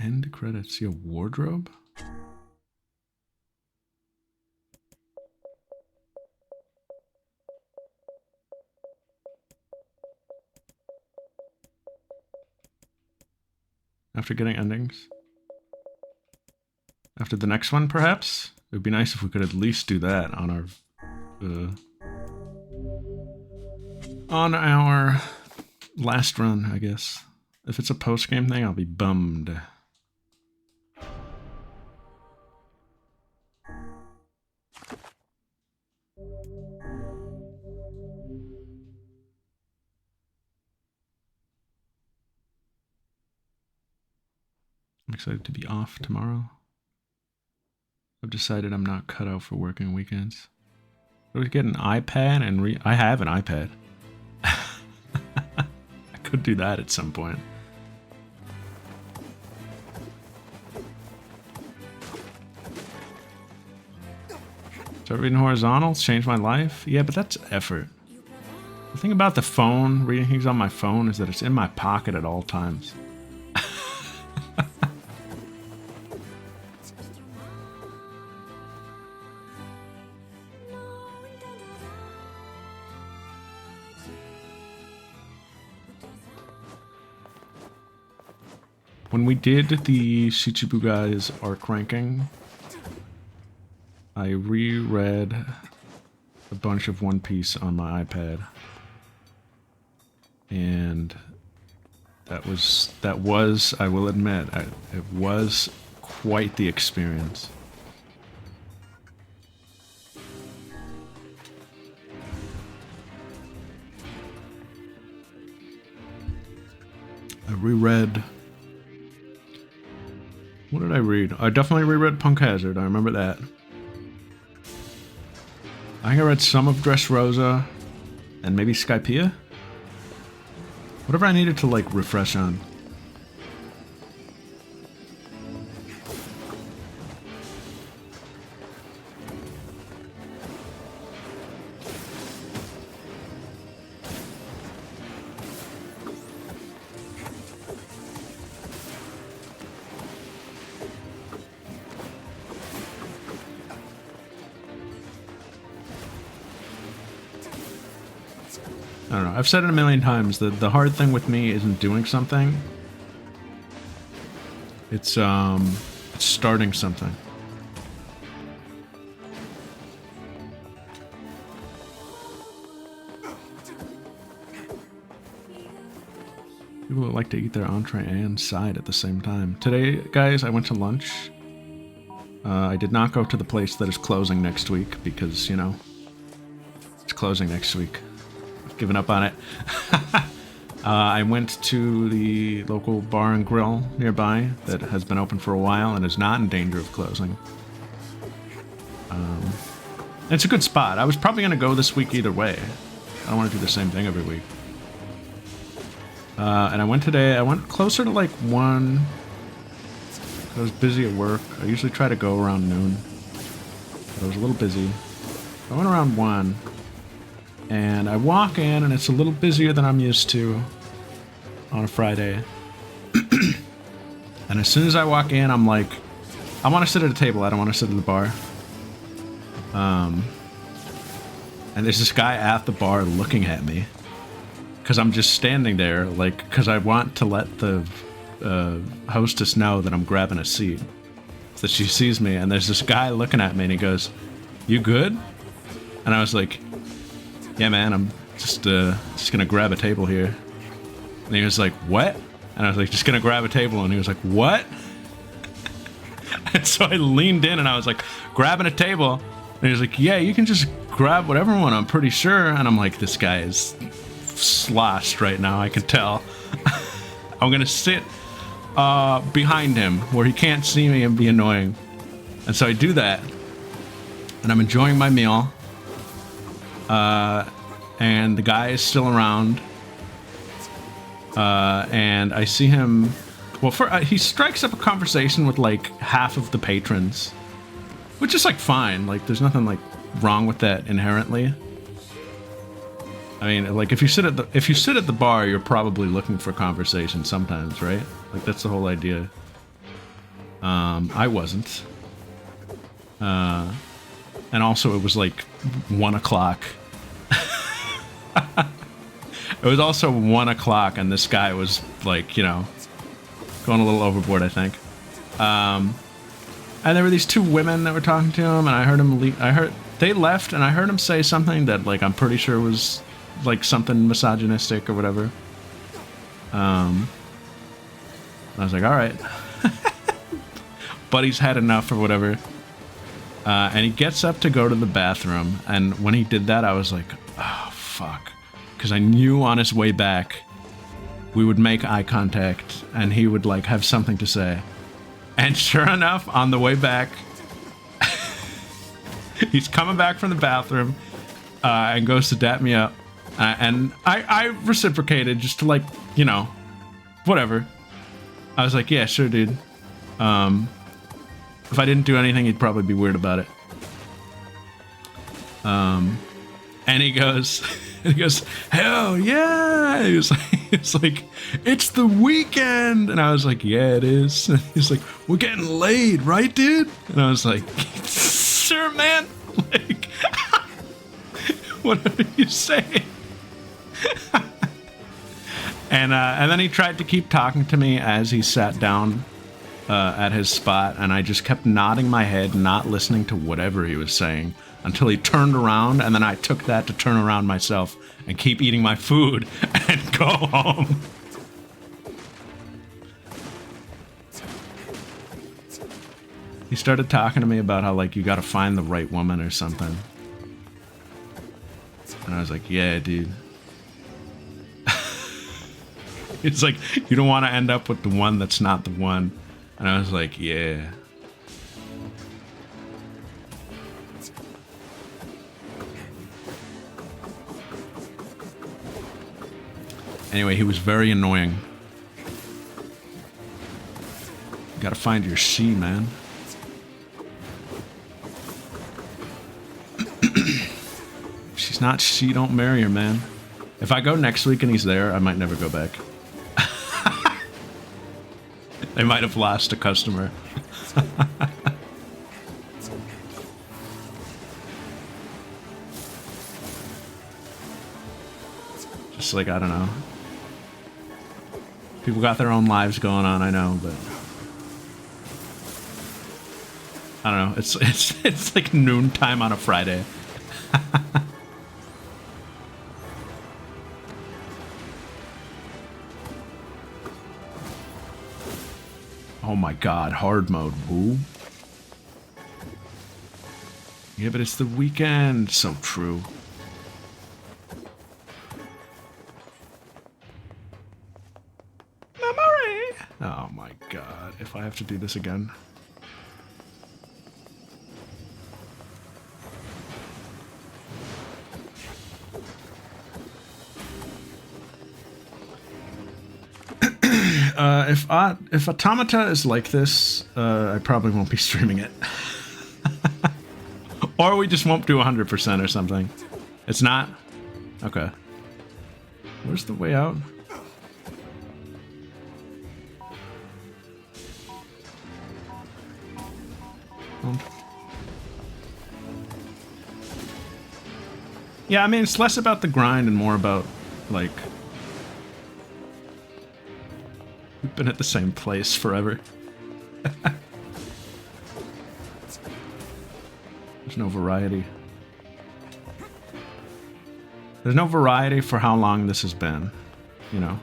End credits. See a wardrobe? After getting endings? After the next one, perhaps? It would be nice if we could at least do that on our last run, I guess. If it's a post-game thing, I'll be bummed. I'm excited to be off tomorrow. I've decided I'm not cut out for working weekends. Do we get an iPad and I have an iPad. I could do that at some point. Start reading horizontals, change my life? Yeah, but that's effort. The thing about the phone, reading things on my phone, is that it's in my pocket at all times. When we did the Shichibu guys arc ranking, I reread a bunch of One Piece on my iPad, and that was, I will admit, it was quite the experience. I reread. What did I read? I definitely reread Punk Hazard. I remember that. I think I read some of Dressrosa and maybe Skypiea. Whatever I needed to like refresh on. I don't know. I've said it a million times that the hard thing with me isn't doing something. It's starting something. People that like to eat their entree and side at the same time. Today, guys, I went to lunch. I did not go to the place that is closing next week because, you know, it's closing next week. Given up on it. I went to the local bar and grill nearby that has been open for a while and is not in danger of closing. It's a good spot. I was probably going to go this week either way. I don't want to do the same thing every week. And I went today. I went closer to like 1. I was busy at work. I usually try to go around noon. But I was a little busy. I went around 1. And I walk in, and it's a little busier than I'm used to on a Friday. And as soon as I walk in, I'm like, I want to sit at a table. I don't want to sit at the bar. And there's this guy at the bar looking at me. Because I'm just standing there, like, because I want to let the hostess know that I'm grabbing a seat. So she sees me, and there's this guy looking at me, and he goes, "You good?" And I was like, "Yeah, man, I'm just gonna grab a table here." And he was like, "What?" And I was like, "Just gonna grab a table." And he was like, "What?" And so I leaned in and I was like, "Grabbing a table." And he was like, "Yeah, you can just grab whatever one, I'm pretty sure." And I'm like, this guy is sloshed right now, I can tell. I'm gonna sit behind him where he can't see me and be annoying. And so I do that. And I'm enjoying my meal. And the guy is still around, and I see him, well, he strikes up a conversation with, like, half of the patrons, which is, like, fine, like, there's nothing, like, wrong with that inherently. I mean, like, if you sit at the bar, you're probably looking for conversation sometimes, right? Like, that's the whole idea. I wasn't. And also it was like 1 o'clock. It was also 1 o'clock and this guy was like, you know, going a little overboard, I think. And there were these 2 women that were talking to him, and I heard him they left, and I heard him say something that, like, I'm pretty sure was, like, something misogynistic or whatever. I was like, alright. Buddy's had enough or whatever. And he gets up to go to the bathroom, and when he did that, I was like, oh, fuck. Because I knew on his way back, we would make eye contact, and he would, like, have something to say. And sure enough, on the way back, he's coming back from the bathroom and goes to dap me up. And I reciprocated just to, like, you know, whatever. I was like, yeah, sure, dude. If I didn't do anything, he'd probably be weird about it. And he goes... And he goes, hell yeah! He was like, it's the weekend! And I was like, yeah, it is. And he's like, we're getting laid, right, dude? And I was like, sure, man. Like, whatever you say. And then he tried to keep talking to me as he sat down at his spot, and I just kept nodding my head, not listening to whatever he was saying, until he turned around, and then I took that to turn around myself and keep eating my food and go home. He started talking to me about how, like, you gotta find the right woman or something. And I was like, yeah, dude. It's like, you don't want to end up with the one that's not the one. And I was like, yeah. Anyway, he was very annoying. You gotta find your she, man. If she's not she, don't marry her, man. If I go next week and he's there, I might never go back. They might have lost a customer. Just like, I don't know. People got their own lives going on, I know, but I don't know. It's like noontime on a Friday. Oh my god, hard mode, woo. Yeah, but it's the weekend. So true. Memory! Oh my god, if I have to do this again. If Automata is like this, I probably won't be streaming it. Or we just won't do 100% or something. It's not? Okay. Where's the way out? Yeah, I mean, it's less about the grind and more about, like... We've been at the same place forever. There's no variety. There's no variety for how long this has been, you know?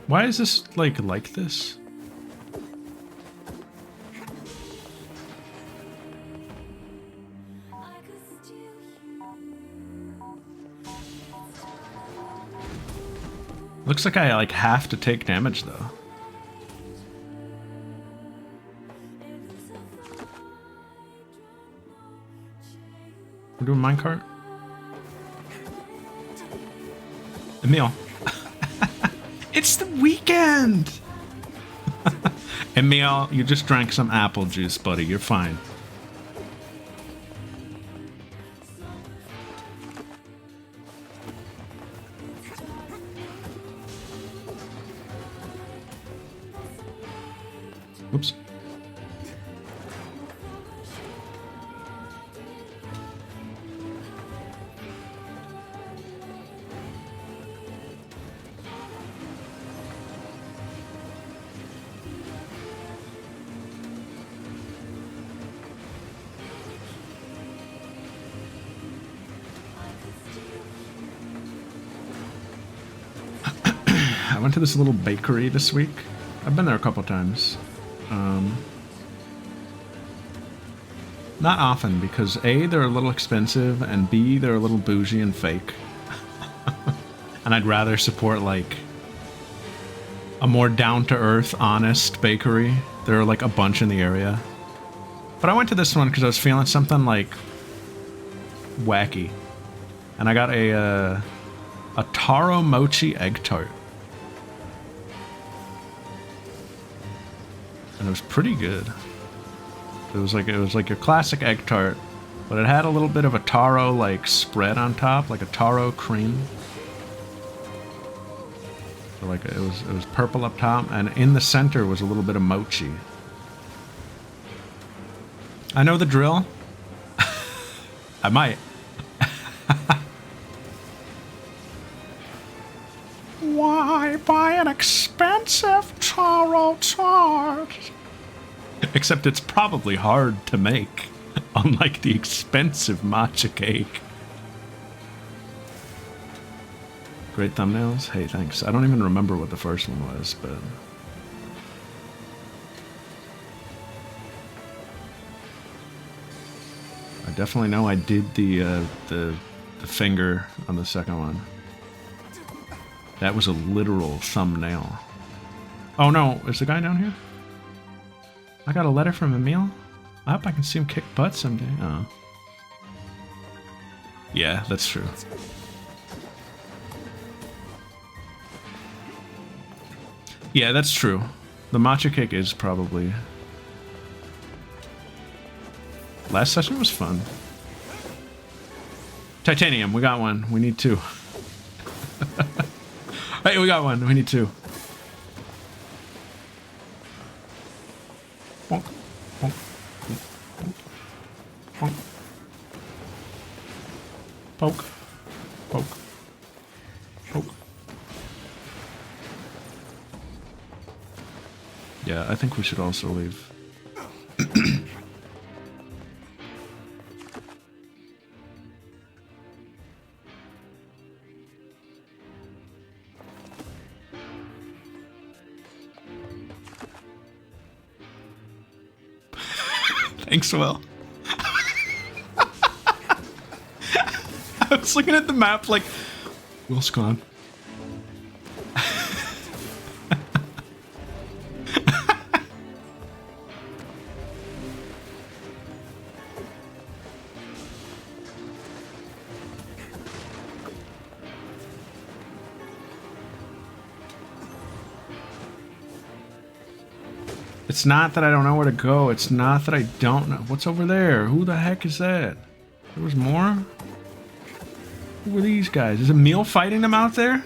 Why is this, like this? Looks like I, like, have to take damage, though. We're doing minecart? Emil. It's the weekend! Emil, you just drank some apple juice, buddy. You're fine. Oops. I went to this little bakery this week. I've been there a couple times. Not often, because A, they're a little expensive, and B, they're a little bougie and fake. And I'd rather support, like, a more down-to-earth, honest bakery. There are, like, a bunch in the area. But I went to this one because I was feeling something, like, wacky. And I got a taro mochi egg tart. And it was pretty good. It was like your classic egg tart, but it had a little bit of a taro like spread on top, like a taro cream. So like it was purple up top, and in the center was a little bit of mochi. I know the drill. I might. Why buy an expensive taro tart? Except it's probably hard to make, unlike the expensive matcha cake. Great thumbnails? Hey, thanks. I don't even remember what the first one was, but... I definitely know I did the finger on the second one. That was a literal thumbnail. Oh no, is the guy down here? I got a letter from Emil. I hope I can see him kick butt someday. Oh. Yeah, that's true. Yeah, that's true. The matcha cake is probably... Last session was fun. Titanium, we got one. We need two. Hey, we got one. We need two. Bonk, bonk, bonk, bonk. Poke. Poke. Poke. Yeah, I think we should also leave. Thanks, Will. I was looking at the map like, Will's gone. It's not that I don't know where to go. It's not that I don't know. What's over there? Who the heck is that? There was more? Who were these guys? Is Emil fighting them out there?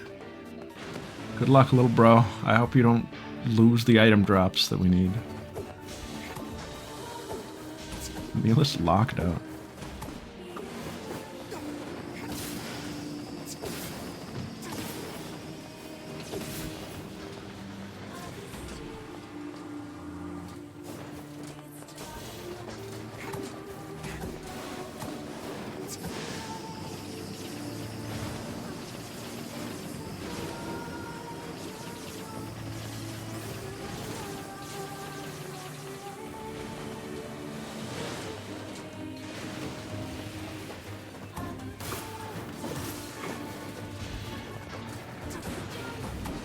Good luck, little bro. I hope you don't lose the item drops that we need. Emil is locked out.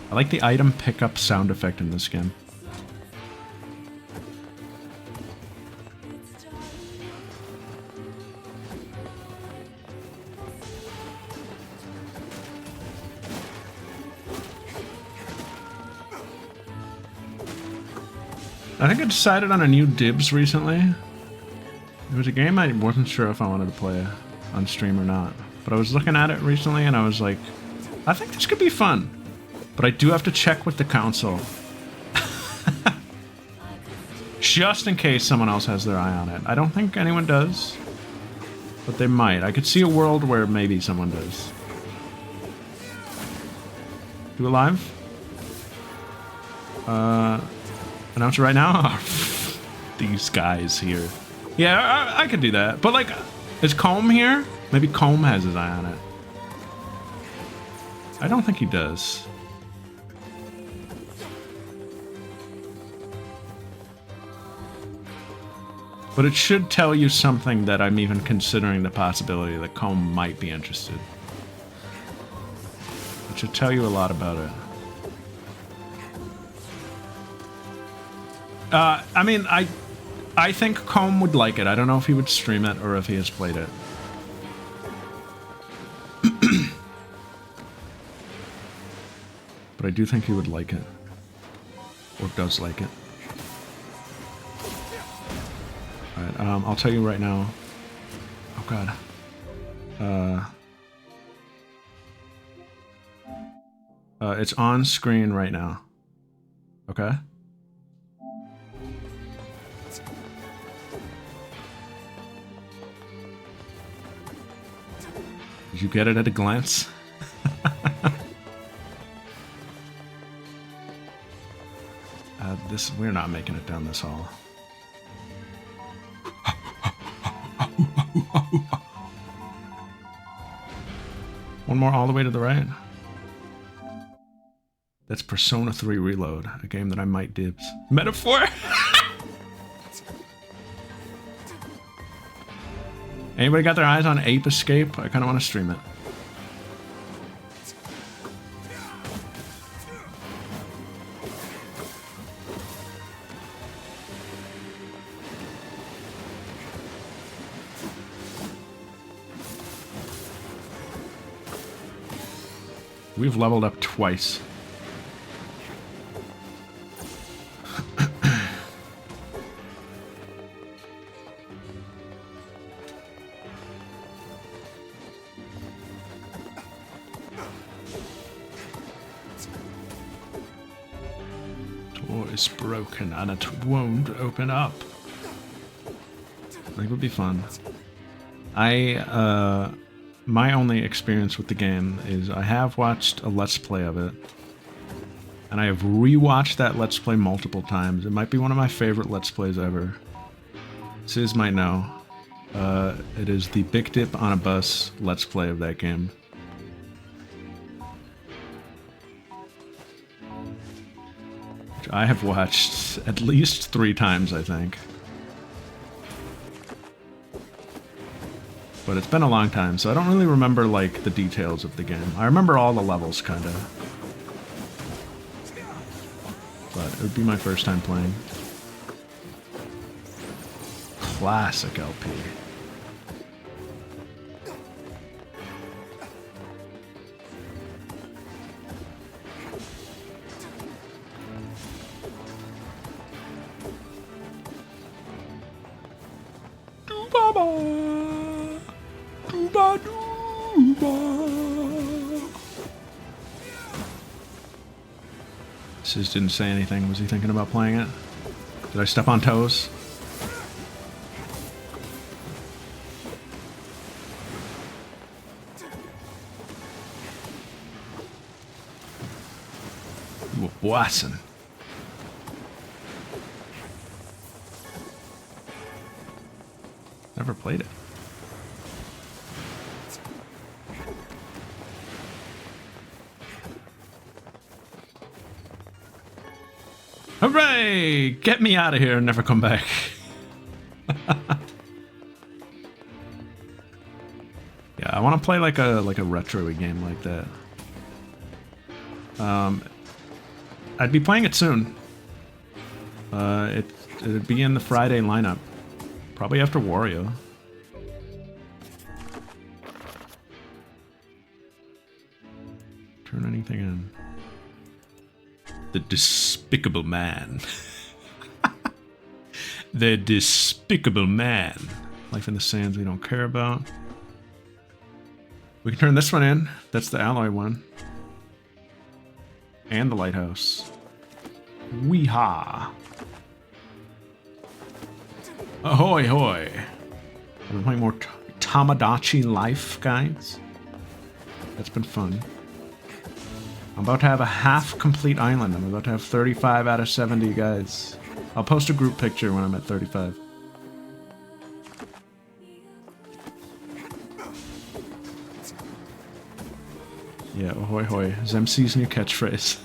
I like the item pickup sound effect in this game. I think I decided on a new dibs recently. It was a game I wasn't sure if I wanted to play on stream or not. But I was looking at it recently and I was like, I think this could be fun. But I do have to check with the council. Just in case someone else has their eye on it. I don't think anyone does. But they might. I could see a world where maybe someone does. Do it live? Announce it right now? These guys here. Yeah, I could do that. But like, is Comb here? Maybe Comb has his eye on it. I don't think he does. But it should tell you something that I'm even considering the possibility that Comb might be interested. It should tell you a lot about it. I mean, I think Comb would like it. I don't know if he would stream it or if he has played it. But I do think he would like it. Or does like it. Alright, I'll tell you right now. Oh god. It's on screen right now. Okay? Did you get it at a glance? We're not making it down this hall. One more all the way to the right. That's Persona 3 Reload, a game that I might dibs. Metaphor? Anybody got their eyes on Ape Escape? I kind of want to stream it. We've leveled up twice. Door is broken and it won't open up. I think it would be fun. My only experience with the game is I have watched a Let's Play of it. And I have rewatched that Let's Play multiple times. It might be one of my favorite Let's Plays ever. Sis might know. It is the Big Dip on a Bus Let's Play of that game. Which I have watched at least 3 times, I think. But it's been a long time, so I don't really remember, like, the details of the game. I remember all the levels, kinda. But it would be my first time playing. Classic LP. Sis didn't say anything. Was he thinking about playing it? Did I step on toes? You were bossing. Never played it. Hooray! Get me out of here and never come back. Yeah, I want to play like a retro-y game like that. I'd be playing it soon. It'd be in the Friday lineup, probably after Wario. Turn anything in. The Despicable Man. The Despicable Man. Life in the Sands we don't care about. We can turn this one in. That's the alloy one. And the lighthouse. Weehaw. Ahoy hoy. I've been playing more Tamagotchi Life guides. That's been fun. I'm about to have a half-complete island. I'm about to have 35 out of 70 guides. I'll post a group picture when I'm at 35. Yeah, ahoy hoy. Zemc's new catchphrase.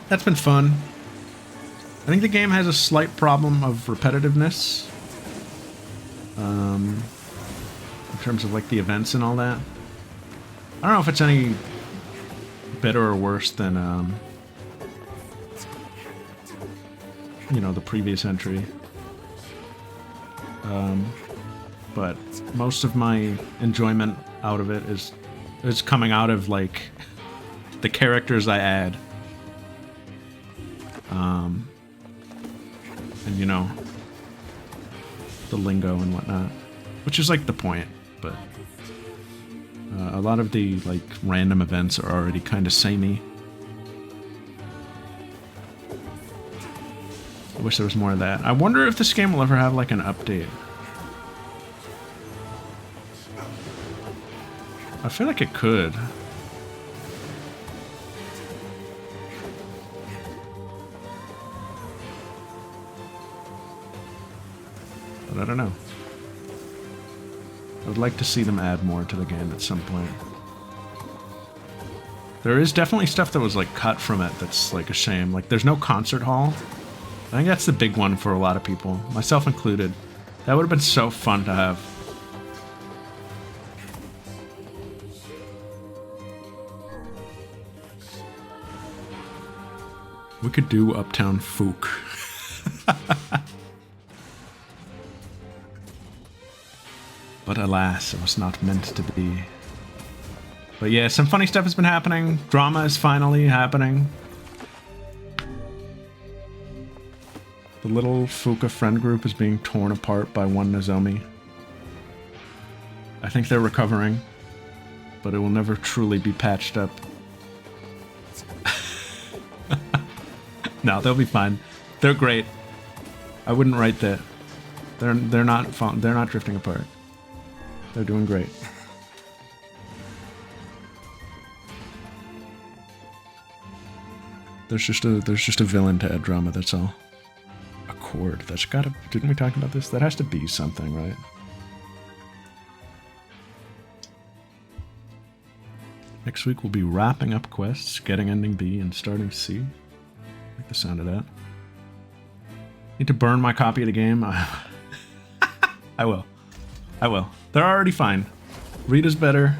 That's been fun. I think the game has a slight problem of repetitiveness. In terms of like the events and all that. I don't know if it's any better or worse than, you know, the previous entry. But most of my enjoyment out of it is coming out of like the characters I add. And you know, the lingo and whatnot, which is like the point, but a lot of the like random events are already kind of samey. I wish there was more of that. I wonder if this game will ever have like an update. I feel like it could. But I don't know. I would like to see them add more to the game at some point. There is definitely stuff that was like cut from it that's like a shame. Like there's no concert hall. I think that's the big one for a lot of people, myself included. That would have been so fun to have. We could do Uptown Fook. But alas, it was not meant to be. But yeah, some funny stuff has been happening. Drama is finally happening. The little Fuka friend group is being torn apart by one Nozomi. I think they're recovering, but it will never truly be patched up. No, they'll be fine. They're great. I wouldn't write that. They're not drifting apart. They're doing great. There's just a villain to add drama, that's all. A chord. That's gotta... Didn't we talk about this? That has to be something, right? Next week we'll be wrapping up quests, getting ending B, and starting C. I like the sound of that. Need to burn my copy of the game. I will. I will. They're already fine. Rita's better.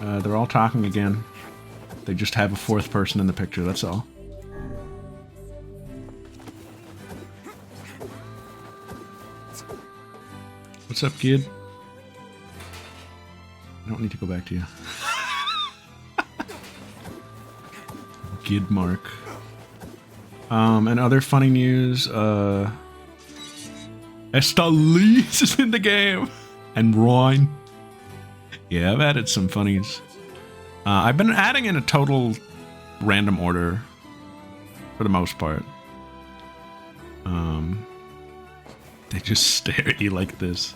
They're all talking again. They just have a fourth person in the picture, that's all. What's up, kid? I don't need to go back to you. Gid Mark. And other funny news, Estaliz is in the game! And Ryan. Yeah, I've added some funnies. I've been adding in a total random order for the most part. They just stare at you like this.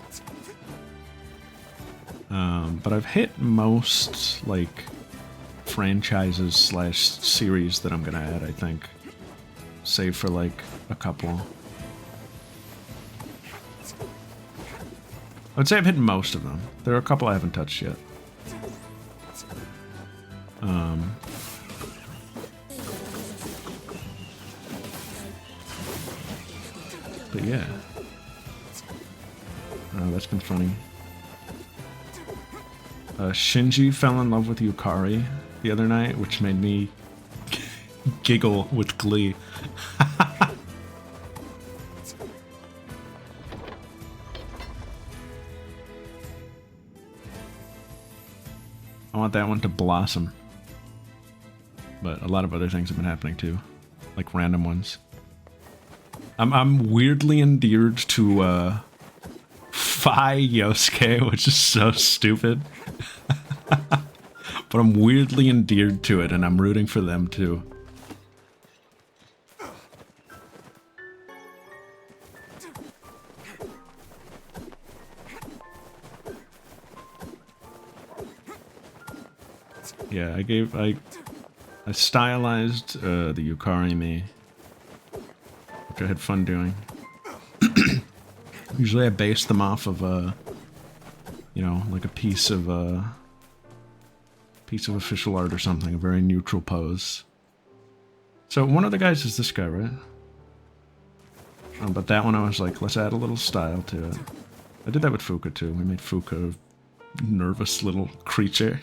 But I've hit most, like, franchises slash series that I'm gonna add, I think. Save for, like, a couple. I would say I've hit most of them. There are a couple I haven't touched yet. But yeah. Oh, that's been funny. Shinji fell in love with Yukari the other night, which made me giggle with glee. I want that one to blossom. But a lot of other things have been happening too. Like random ones. I'm weirdly endeared to Fi Yosuke, which is so stupid. But I'm weirdly endeared to it, and I'm rooting for them too. Yeah, I stylized the Yukari me, which I had fun doing. Usually I base them off of you know, like a piece of official art or something, a very neutral pose. So one of the guys is this guy, right? But that one I was like, let's add a little style to it. I did that with Fuka too. We made Fuka a nervous little creature.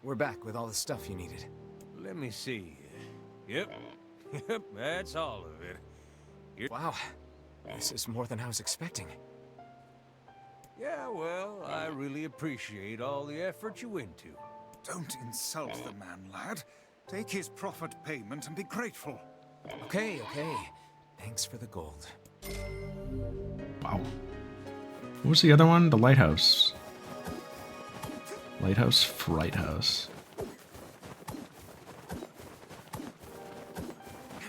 We're back with all the stuff you needed. Let me see. Yep. Yep, that's all of it. Wow. This is more than I was expecting. Yeah, well, I really appreciate all the effort you went to. Don't insult the man, lad. Take his proffered payment and be grateful. Okay. Thanks for the gold. Wow. What was the other one? The lighthouse. Lighthouse, Fright House.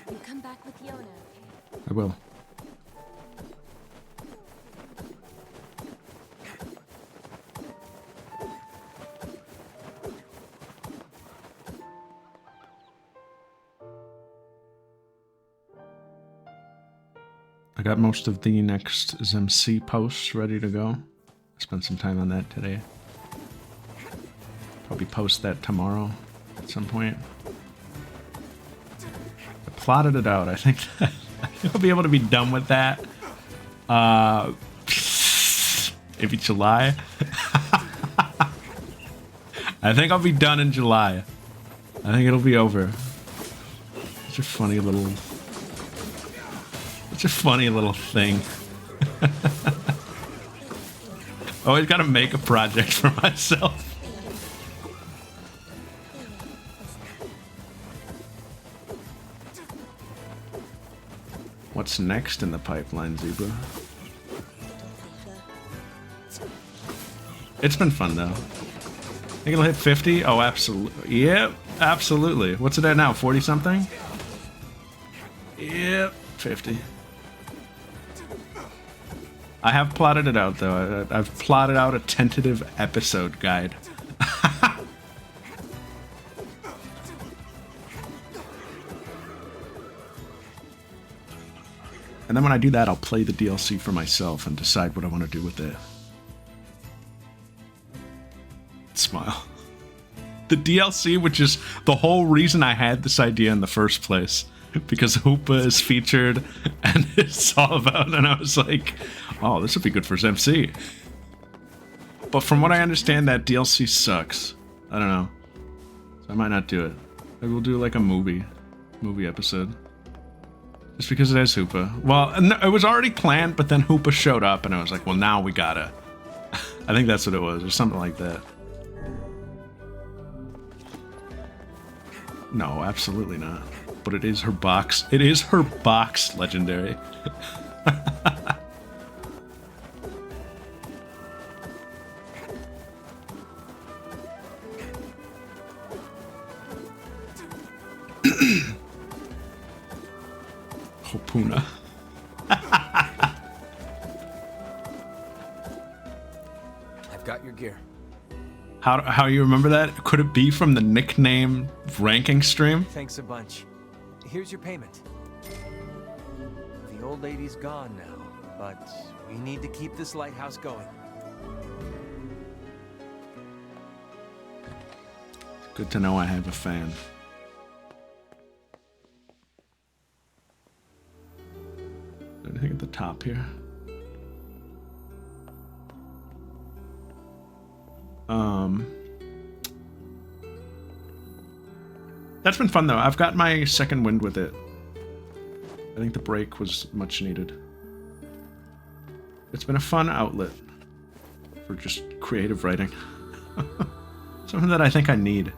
You come back with Yona, okay? I will. I got most of the next ZMC posts ready to go. I spent some time on that today. Probably post that tomorrow at some point. I plotted it out. I think I'll be able to be done with that. Maybe July. I think I'll be done in July. I think it'll be over. Such a funny little thing. Always gotta make a project for myself. What's next in the pipeline, Zebra? It's been fun though. Think it'll hit 50? Oh, absolutely. Yep, absolutely. What's it at now? 40 something? Yep, 50. I have plotted it out though. I've plotted out a tentative episode guide. And then when I do that, I'll play the DLC for myself and decide what I want to do with it. Smile. The DLC, which is the whole reason I had this idea in the first place. Because Hoopa is featured and it's all about, and I was like, oh, this would be good for ZMC. But from what I understand, that DLC sucks. I don't know. So I might not do it. Maybe we'll do like a movie episode. Just because it has Hoopa. Well, it was already planned, but then Hoopa showed up, and I was like, well, now we gotta. I think that's what it was, or something like that. No, absolutely not. But it is her box. It is her box legendary. Hopuna. I've got your gear. How you remember that? Could it be from the nickname ranking stream? Thanks a bunch. Here's your payment. The old lady's gone now, but we need to keep this lighthouse going. Good to know I have a fan. Anything at the top here? That's been fun though. I've got my second wind with it. I think the break was much needed. It's been a fun outlet for just creative writing. Something that I think I need.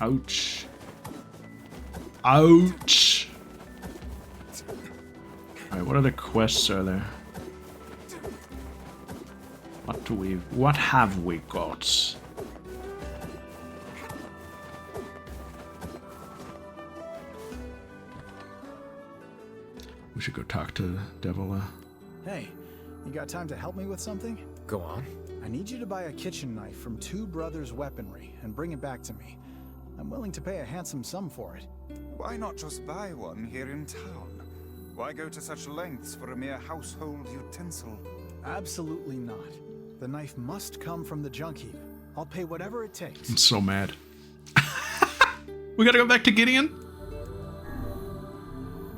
Ouch. Ouch. Alright, what other quests are there? What have we got? We should go talk to Devil. Hey, you got time to help me with something? Go on. I need you to buy a kitchen knife from Two Brothers Weaponry and bring it back to me. I'm willing to pay a handsome sum for it. Why not just buy one here in town? Why go to such lengths for a mere household utensil? Absolutely not. The knife must come from the junk heap. I'll pay whatever it takes. I'm so mad. We gotta go back to Gideon?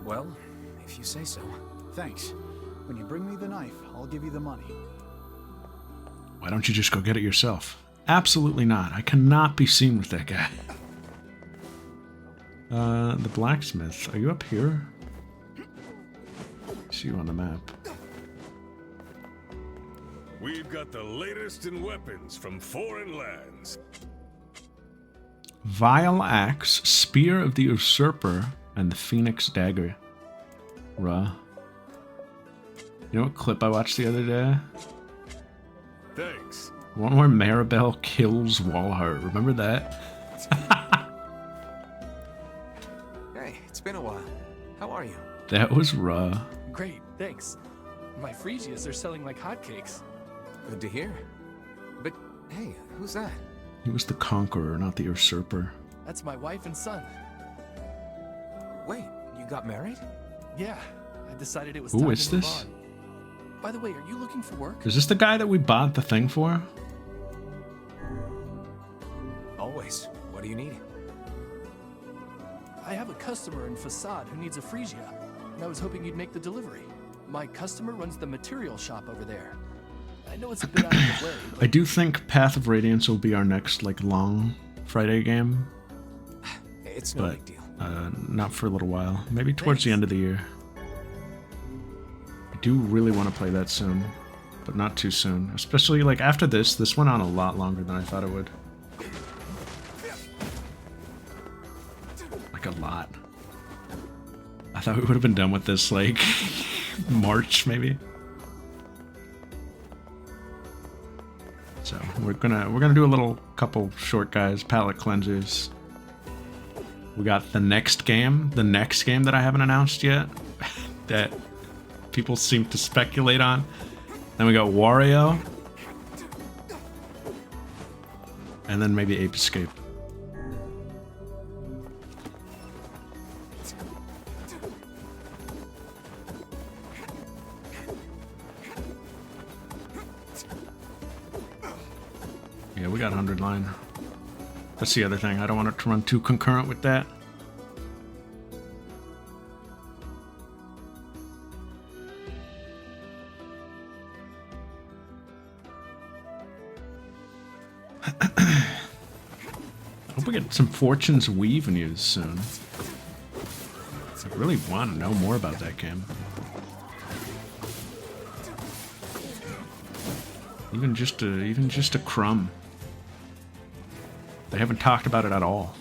Well, if you say so. Thanks. When you bring me the knife, I'll give you the money. Why don't you just go get it yourself? Absolutely not. I cannot be seen with that guy. The blacksmith. Are you up here? I see you on the map. We've got the latest in weapons from foreign lands. Vile Axe, Spear of the Usurper, and the Phoenix Dagger. Ruh. You know what clip I watched the other day? Thanks. One where Maribel kills Walhart. Remember that? Hey, it's been a while. How are you? That was Ruh. Great, thanks. My Phrygias are selling like hotcakes. Good to hear. But hey, who's that? He was the Conqueror, not the Usurper. That's my wife and son. Wait, you got married? Yeah, I decided it was Who time is to move this? on. By the way, are you looking for work? Is this the guy that we bought the thing for? Always. What do you need? I have a customer in Facade who needs a Phrygia, and I was hoping you'd make the delivery. My customer runs the material shop over there. I know it's a bit out of the way, I but do think Path of Radiance will be our next, like, long Friday game. It's no But big deal. not for a little while. Maybe towards the end of the year. I do really want to play that soon, but not too soon. Especially, like, after this went on a lot longer than I thought it would. Like, a lot. I thought we would have been done with this, like, March, maybe. So, we're gonna do a little couple short guys, palette cleansers. We got the next game that I haven't announced yet, that people seem to speculate on. Then we got Wario. And then maybe Ape Escape. Yeah, we got 100 line. That's the other thing. I don't want it to run too concurrent with that. I hope we get some Fortune's Weave news soon. I really want to know more about that game. Even just a crumb. They haven't talked about it at all.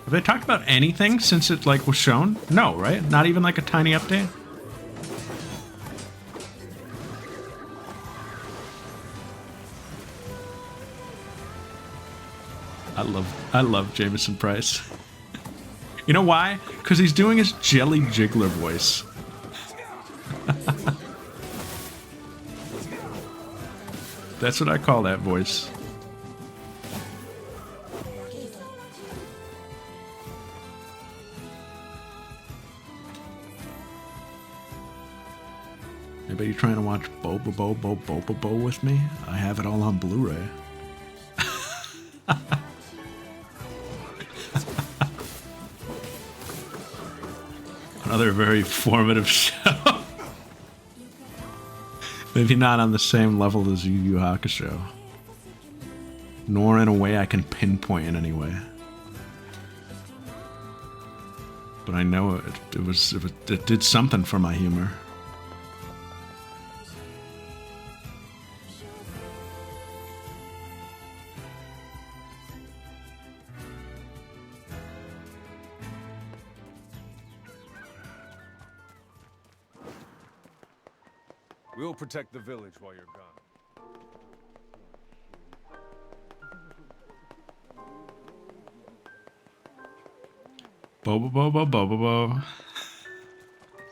Have they talked about anything since it, like, was shown? No, right? Not even, like, a tiny update? I love Jameson Price. You know why? Because he's doing his Jelly Jiggler voice. That's what I call that voice. Anybody trying to watch Boba with me? I have it all on Blu-ray. Another very formative show. Maybe not on the same level as Yu Yu Hakusho, nor in a way I can pinpoint in any way. But I know it did something for my humor. We'll protect the village while you're gone. Bo.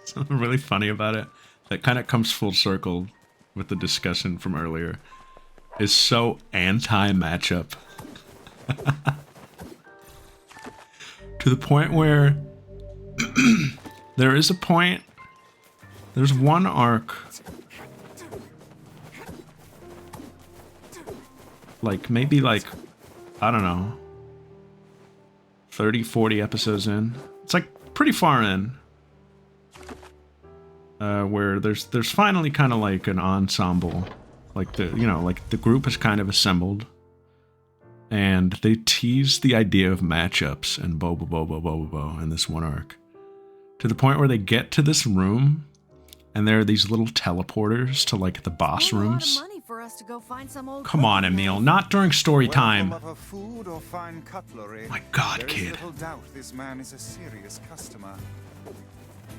Something really funny about it that kind of comes full circle with the discussion from earlier is so anti-matchup. To the point where there's one arc, maybe I don't know, 30, 40 episodes in. It's pretty far in. Where there's finally kind of like an ensemble. The group is kind of assembled. And they tease the idea of matchups and Bo in this one arc. To the point where they get to this room and there are these little teleporters to the boss rooms. For us to go find some old Come on, Emil, not during story time. Welcome of food or fine cutlery. My God, there kid. Is little doubt this man is a serious customer.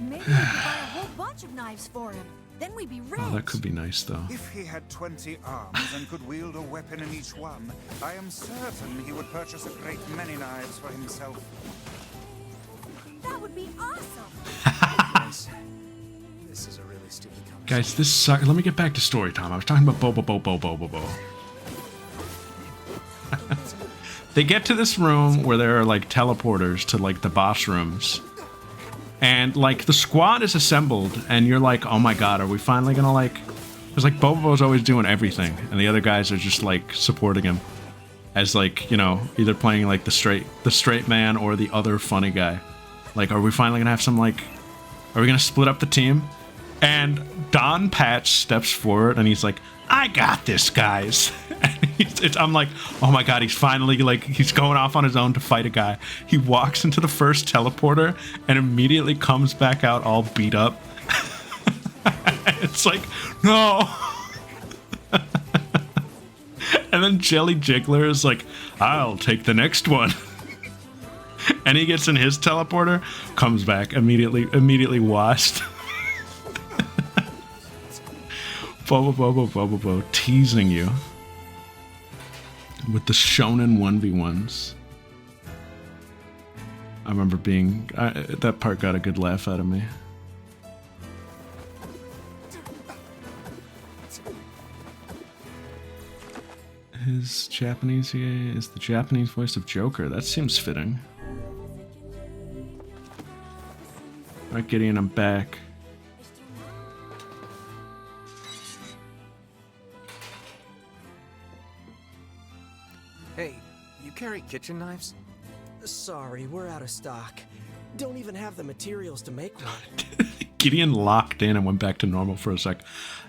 Maybe we could buy a whole bunch of knives for him. Then we'd be rich. Oh, that could be nice, though. If he had 20 arms and could wield a weapon in each one, I am certain he would purchase a great many knives for himself. That would be awesome. This is a really stupid conversation. Guys, this sucks. Let me get back to story time. I was talking about Bo. They get to this room where there are teleporters to the boss rooms. And the squad is assembled and you're like, oh my god, are we finally gonna because Bobo's always doing everything and the other guys are just supporting him as either playing the straight man or the other funny guy. Are we finally gonna have some are we gonna split up the team? And Don Patch steps forward and he's like, I got this, guys. And I'm like, oh my god, he's finally he's going off on his own to fight a guy. He walks into the first teleporter and immediately comes back out all beat up. It's no. And then Jelly Jiggler is I'll take the next one. And he gets in his teleporter, comes back immediately washed. Bo, teasing you with the shonen 1v1s. I remember that part got a good laugh out of me. His Japanese is the Japanese voice of Joker. That seems fitting. Alright, Gideon, I'm back. Hey, you carry kitchen knives? Sorry, we're out of stock. Don't even have the materials to make one. Gideon locked in and went back to normal for a sec.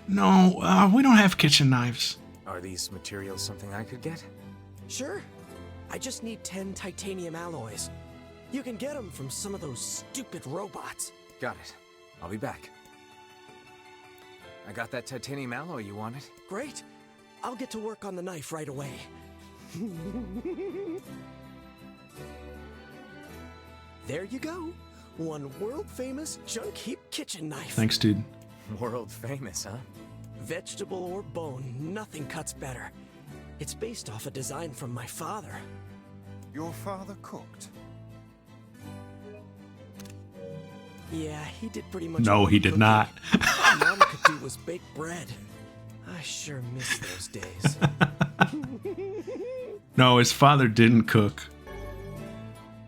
No, we don't have kitchen knives. Are these materials something I could get? Sure. I just need 10 titanium alloys. You can get them from some of those stupid robots. Got it. I'll be back. I got that titanium alloy you wanted. Great. I'll get to work on the knife right away. There you go. One world-famous junk heap kitchen knife. Thanks, dude. World famous, huh? Vegetable or bone, nothing cuts better. It's based off a design from my father. Your father cooked? Yeah, he did pretty much. No, all he the did not. All Mama could do was bake bread. I sure miss those days. No, his father didn't cook.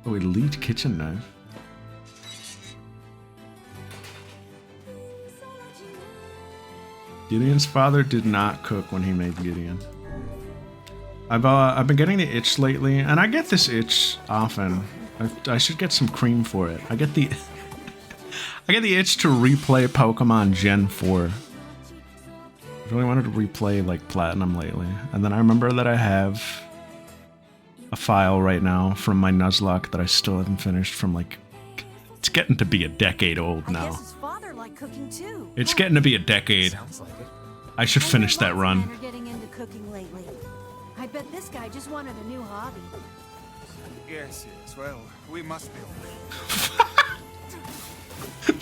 Oh, elite kitchen knife. Gideon's father did not cook when he made Gideon. I've been getting the itch lately, and I get this itch often. I should get some cream for it. I get the itch to replay Pokemon Gen 4. I really wanted to replay like Platinum lately, and then I remember that I have a file right now from my Nuzlocke that I still haven't finished from like. It's getting to be a decade old now. I guess his father liked cooking too. It's getting to be a decade. Sounds like it. I should finish that run. Men are getting into cooking lately. I bet this guy just wanted a new hobby. Yes, yes, well, we must be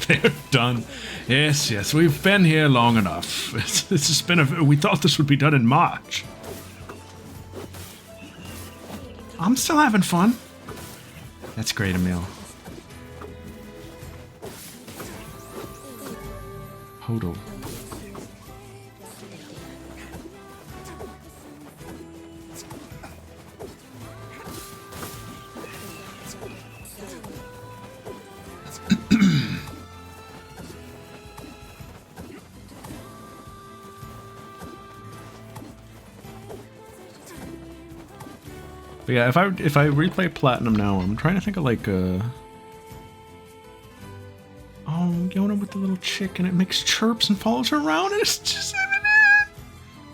They're done. Yes, yes, we've been here long enough. This has been we thought this would be done in March. I'm still having fun. That's great, Emil. Hodel. But yeah, if I replay Platinum now, I'm trying to think of like oh, Yona with the little chick and it makes chirps and follows her around. And it's just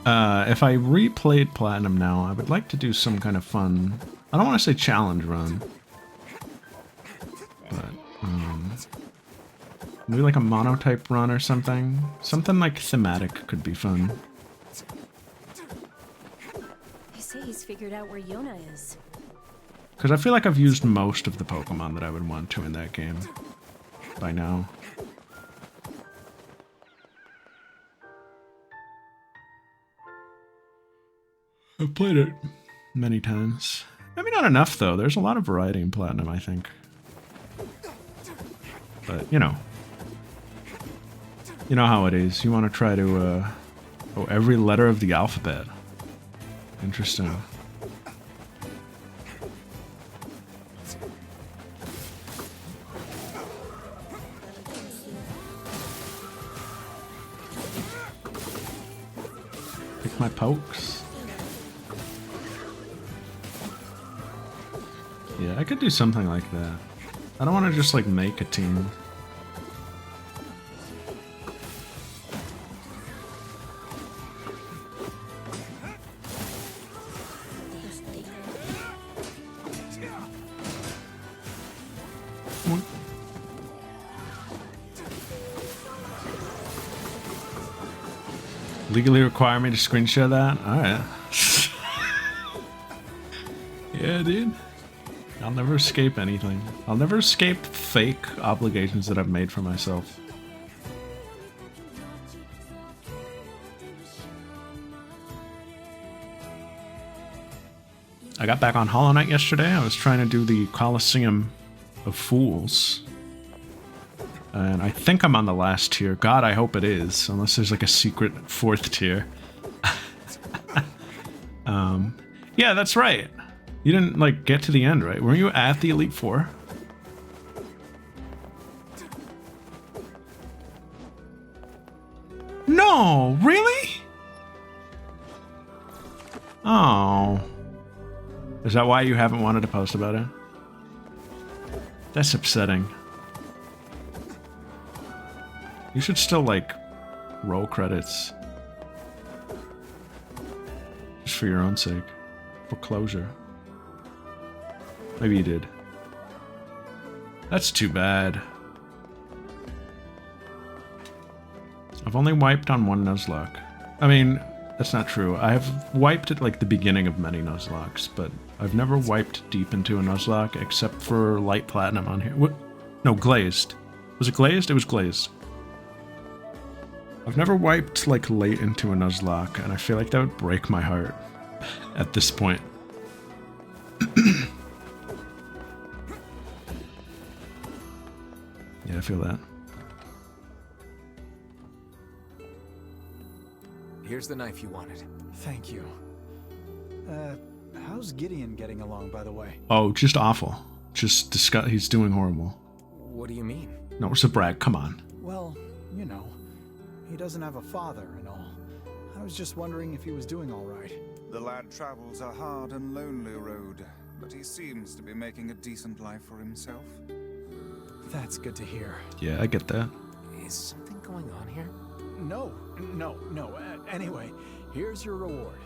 if I replayed Platinum now, I would like to do some kind of fun. I don't want to say challenge run, but maybe like a monotype run or something. Something like thematic could be fun. They say he's figured out where Yona is. Because I feel like I've used most of the Pokemon that I would want to in that game by now. I've played it many times. Maybe not enough, though. There's a lot of variety in Platinum, I think. But, you know how it is. You want to try to, oh, every letter of the alphabet. Interesting. Pick my pokes. Yeah, I could do something like that. I don't want to just like make a team. Legally require me to screenshot that? Alright. Yeah, dude. I'll never escape anything. I'll never escape fake obligations that I've made for myself. I got back on Hollow Knight yesterday. I was trying to do the Coliseum of Fools. And I think I'm on the last tier. God, I hope it is. Unless there's like a secret 4th tier. Yeah, that's right. You didn't like get to the end, right? Were you at the Elite Four? No, really? Oh. Is that why you haven't wanted to post about it? That's upsetting. You should still, like, roll credits. Just for your own sake. For closure. Maybe you did. That's too bad. I've only wiped on one Nuzlocke. I mean, that's not true. I have wiped at, like, the beginning of many Nuzlocks, but I've never wiped deep into a Nuzlocke except for Light Platinum on here. What? No, Glazed. Was it Glazed? It was Glazed. I've never wiped, like, late into a Nuzlocke, and I feel like that would break my heart at this point. Yeah, I feel that. Here's the knife you wanted. Thank you. How's Gideon getting along, by the way? Oh, just awful. Just he's doing horrible. What do you mean? No, it's a brag. Come on. Well, you know, He doesn't have a father and all. I was just wondering if he was doing all right. The lad travels a hard and lonely road, but he seems to be making a decent life for himself. That's good to hear. Yeah, I get that. Is something going on here? No. Anyway, here's your reward.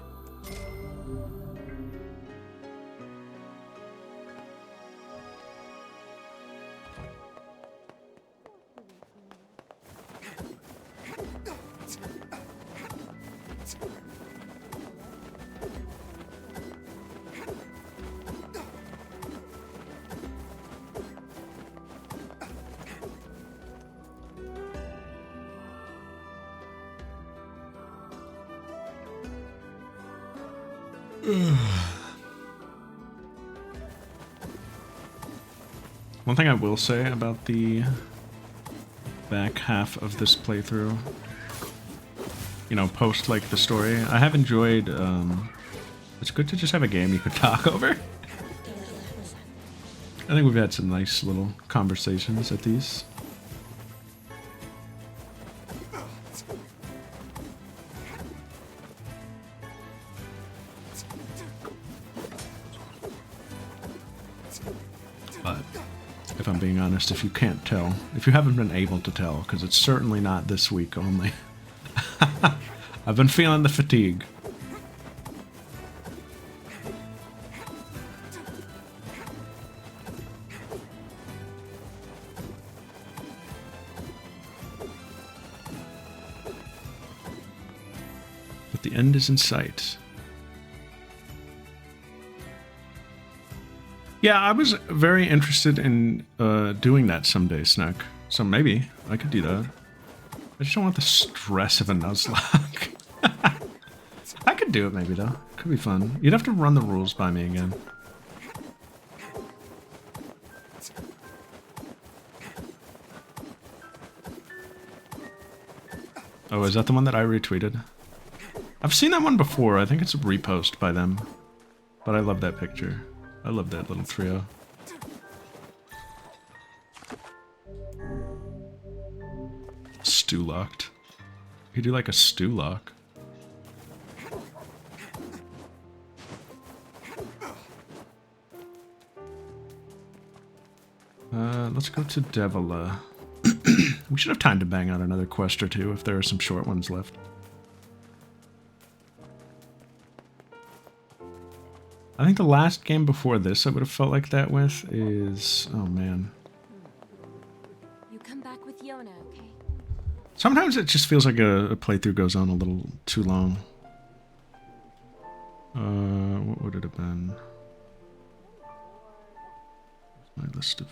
One thing I will say about the back half of this playthrough, you know, post like the story, I have enjoyed, it's good to just have a game you could talk over. I think we've had some nice little conversations at these. But if I'm being honest, if you can't tell, if you haven't been able to tell, because it's certainly not this week only, I've been feeling the fatigue. But the end is in sight. Yeah, I was very interested in doing that someday, Snack. So maybe I could do that. I just don't want the stress of a Nuzlocke. I could do it maybe though. Could be fun. You'd have to run the rules by me again. Oh, is that the one that I retweeted? I've seen that one before. I think it's a repost by them. But I love that picture. I love that little trio. Stew locked. You could do like a stew lock. Let's go to Devila. We should have time to bang out another quest or two if there are some short ones left. I think the last game before this I would have felt like that with is... oh man. You come back with Yona, okay? Sometimes it just feels like a playthrough goes on a little too long. What would it have been? My list of...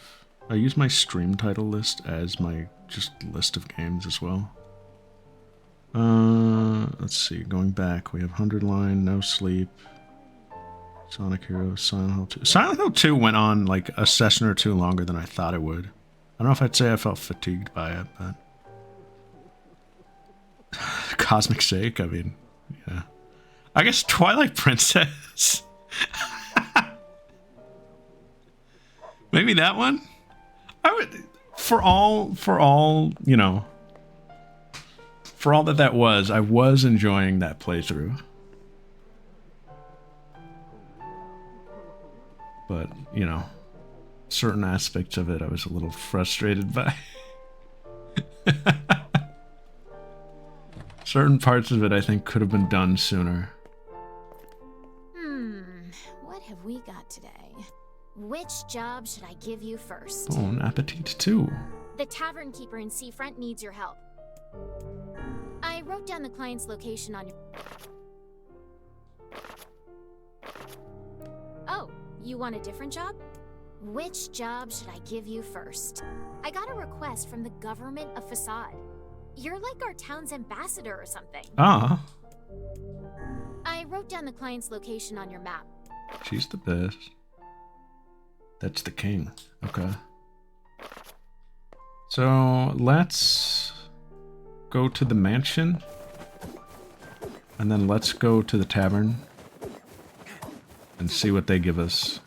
I use my stream title list as my just list of games as well. Let's see, going back, we have 100 Line, No Sleep, Sonic Heroes, Silent Hill 2. Silent Hill 2 went on like a session or two longer than I thought it would. I don't know if I'd say I felt fatigued by it, but... Cosmic Shake, I mean, yeah. I guess Twilight Princess. Maybe that one? I would, for all, you know, for all that was, I was enjoying that playthrough. But, you know, certain aspects of it I was a little frustrated by. Certain parts of it I think could have been done sooner. What have we got today? Which job should I give you first? Bon appetit too. The tavern keeper in Seafront needs your help. I wrote down the client's location on your... Oh, you want a different job? Which job should I give you first? I got a request from the government of Facade. You're like our town's ambassador or something. Ah. I wrote down the client's location on your map. She's the best. That's the king. Okay. So let's go to the mansion. And then let's go to the tavern. And see what they give us.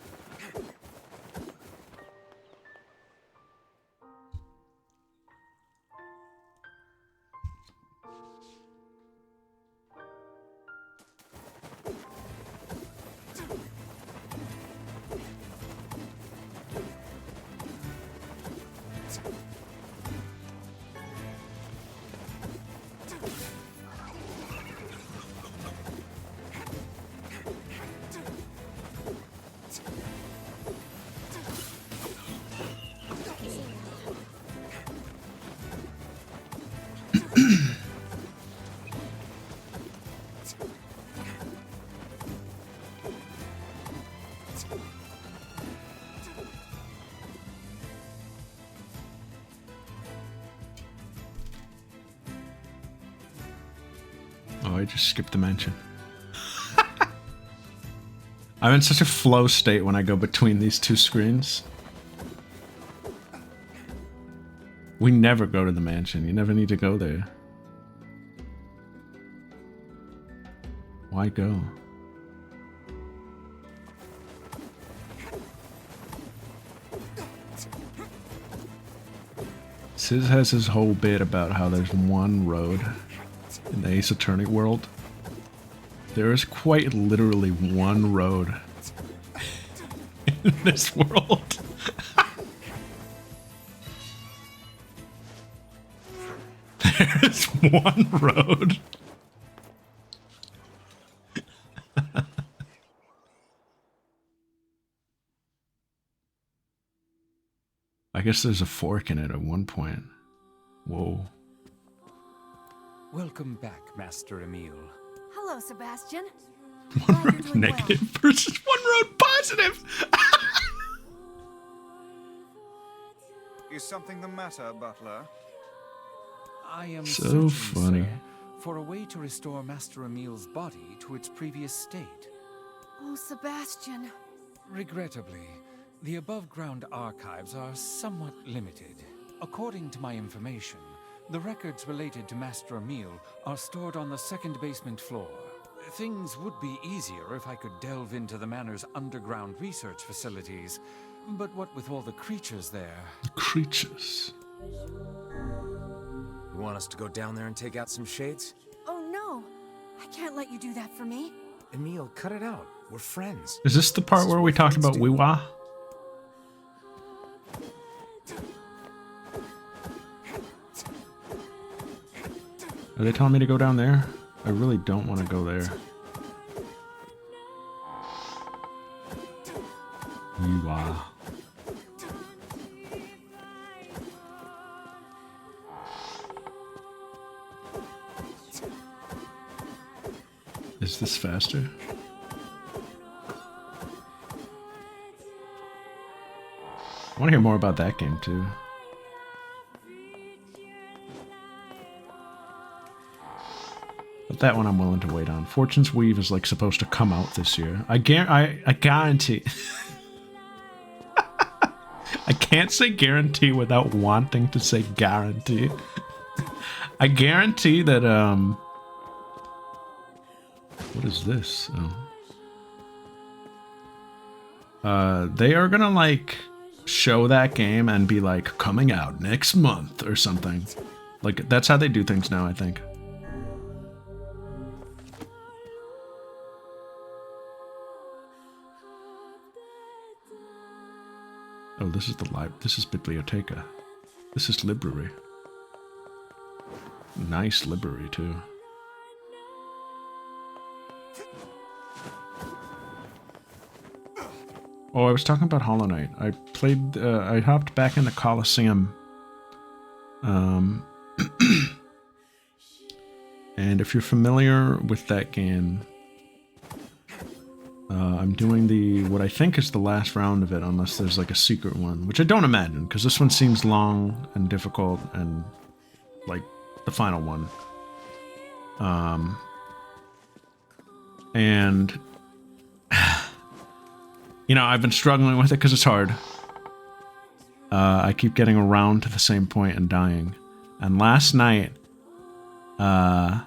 Oh, I just skipped the mansion. I'm in such a flow state when I go between these two screens. We never go to the mansion. You never need to go there. Why go? Sis has his whole bit about how there's one road in the Ace Attorney world. There is quite literally one road in this world. There's one road. I guess there's a fork in it at one point. Whoa. Welcome back, Master Emil. Hello, Sebastian. One road negative versus one road positive. Is something the matter, Butler? I am So searching, funny. sir, for a way to restore Master Emil's body to its previous state. Oh, Sebastian. Regrettably, the above-ground archives are somewhat limited. According to my information, the records related to Master Emil are stored on the second basement floor. Things would be easier if I could delve into the manor's underground research facilities, but what with all the creatures there... Creatures. You want us to go down there and take out some shades? Oh, no. I can't let you do that for me. Emil, cut it out. We're friends. Is this the part where we talked about Weewa? Are they telling me to go down there? I really don't want to go there. Weewa. Is this faster? I want to hear more about that game too. But that one I'm willing to wait on. Fortune's Weave is like supposed to come out this year. I guarantee. I can't say guarantee without wanting to say guarantee. I guarantee that what is this? Oh. They are gonna like show that game and be like coming out next month or something. Like that's how they do things now, I think. Oh, this is the this is Biblioteca. This is library. Nice library too. Oh, I was talking about Hollow Knight. I played, I hopped back in the Coliseum. And if you're familiar with that game, I'm doing what I think is the last round of it, unless there's like a secret one, which I don't imagine, because this one seems long and difficult and like the final one. And you know, I've been struggling with it because it's hard. I keep getting around to the same point and dying. And last night, I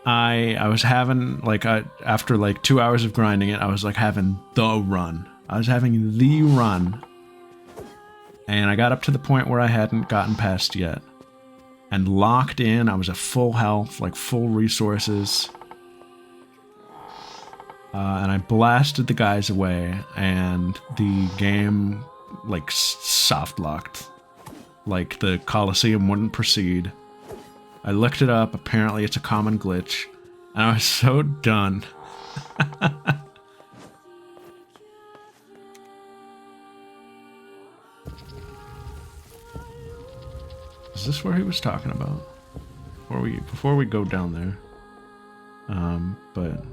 was having, like, after like 2 hours of grinding it, I was like having the run. I was having the run. And I got up to the point where I hadn't gotten past yet. And locked in, I was at full health, like full resources. And I blasted the guys away, and the game, like, soft-locked. Like, the Coliseum wouldn't proceed. I looked it up, apparently it's a common glitch, and I was so done. Is this where he was talking about? before we go down there. But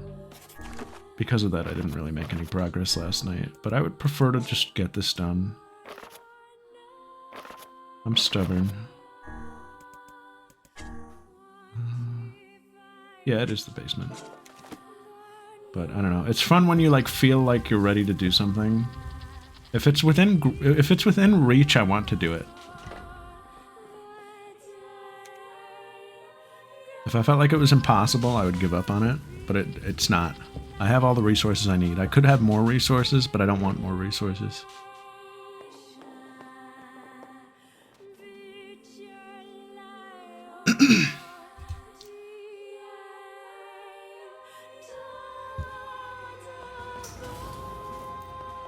because of that, I didn't really make any progress last night. But I would prefer to just get this done. I'm stubborn. Yeah, it is the basement. But I don't know. It's fun when you like feel like you're ready to do something. If it's within reach, I want to do it. If I felt like it was impossible, I would give up on it, but it's not. I have all the resources I need. I could have more resources, but I don't want more resources.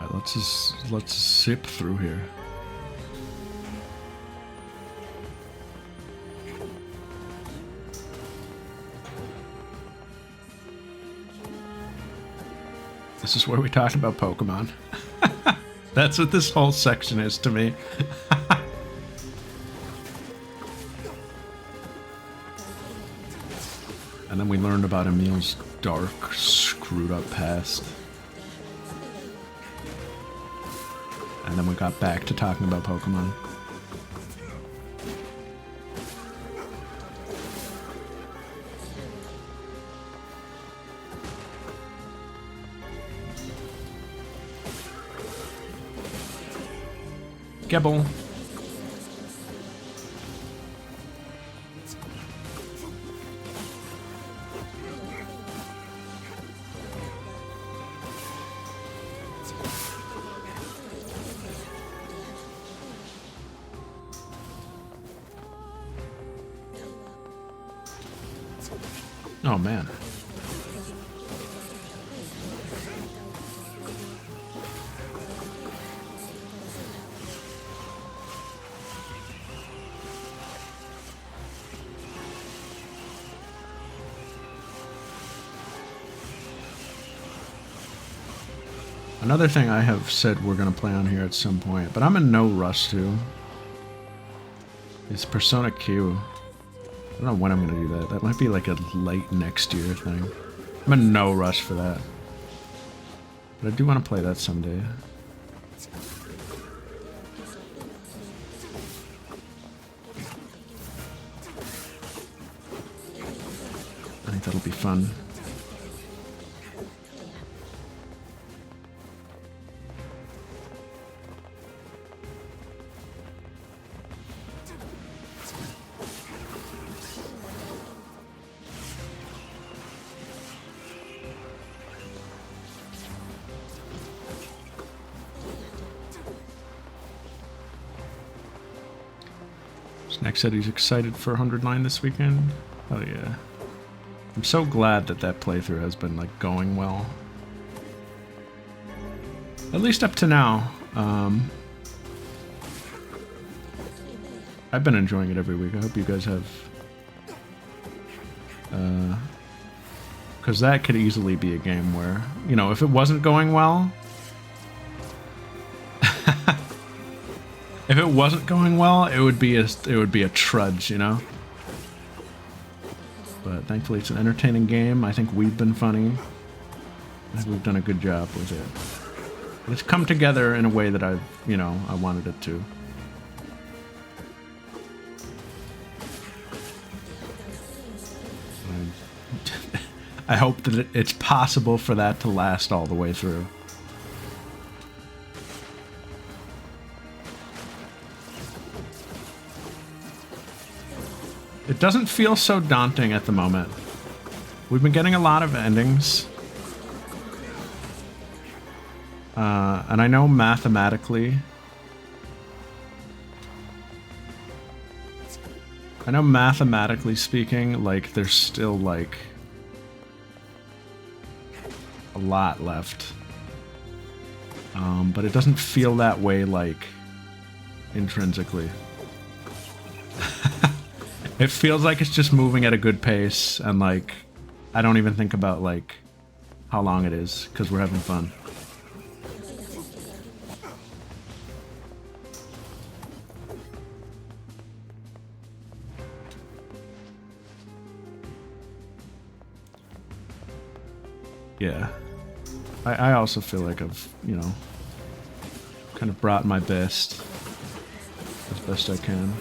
Alright, let's zip through here. This is where we talk about Pokemon. That's what this whole section is to me. And then we learned about Emil's dark, screwed up past. And then we got back to talking about Pokemon. Gebble. Oh man. Another thing I have said we're going to play on here at some point, but I'm in no rush to, is Persona Q. I don't know when I'm going to do that. That might be like a late next year thing. I'm in no rush for that. But I do want to play that someday. I think that'll be fun. Next said he's excited for 109 this weekend. Oh yeah. I'm so glad that that playthrough has been like going well. At least up to now. I've been enjoying it every week. I hope you guys have. Because that could easily be a game where, you know, if it wasn't going well, if it wasn't going well, it would be a trudge, you know. But thankfully, it's an entertaining game. I think we've been funny. I think we've done a good job with it. But it's come together in a way that I wanted it to. I hope that it's possible for that to last all the way through. It doesn't feel so daunting at the moment. We've been getting a lot of endings. And I know mathematically speaking, like, there's still, like, a lot left. But it doesn't feel that way, like, intrinsically. It feels like it's just moving at a good pace, and, like, I don't even think about, like, how long it is, because we're having fun. yeah. I also feel like I've, you know, kind of brought my best as best I can.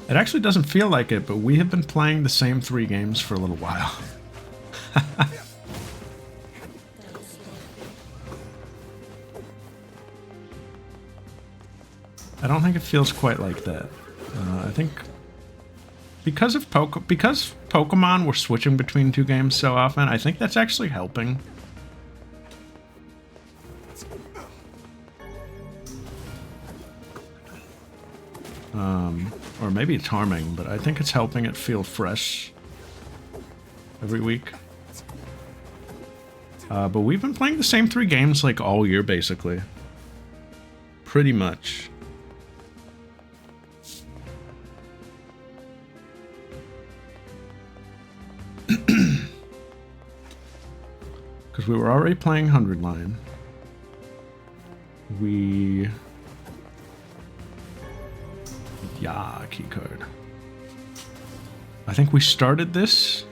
It actually doesn't feel like it, but we have been playing the same 3 games for a little while. I don't think it feels quite like that. I think because Pokemon were switching between 2 games so often, I think that's actually helping. Or maybe it's harming, but I think it's helping it feel fresh every week. But we've been playing the same 3 games like all year, basically. Pretty much. Because we were already playing 100 Line. Yeah, keycard. I think we started this.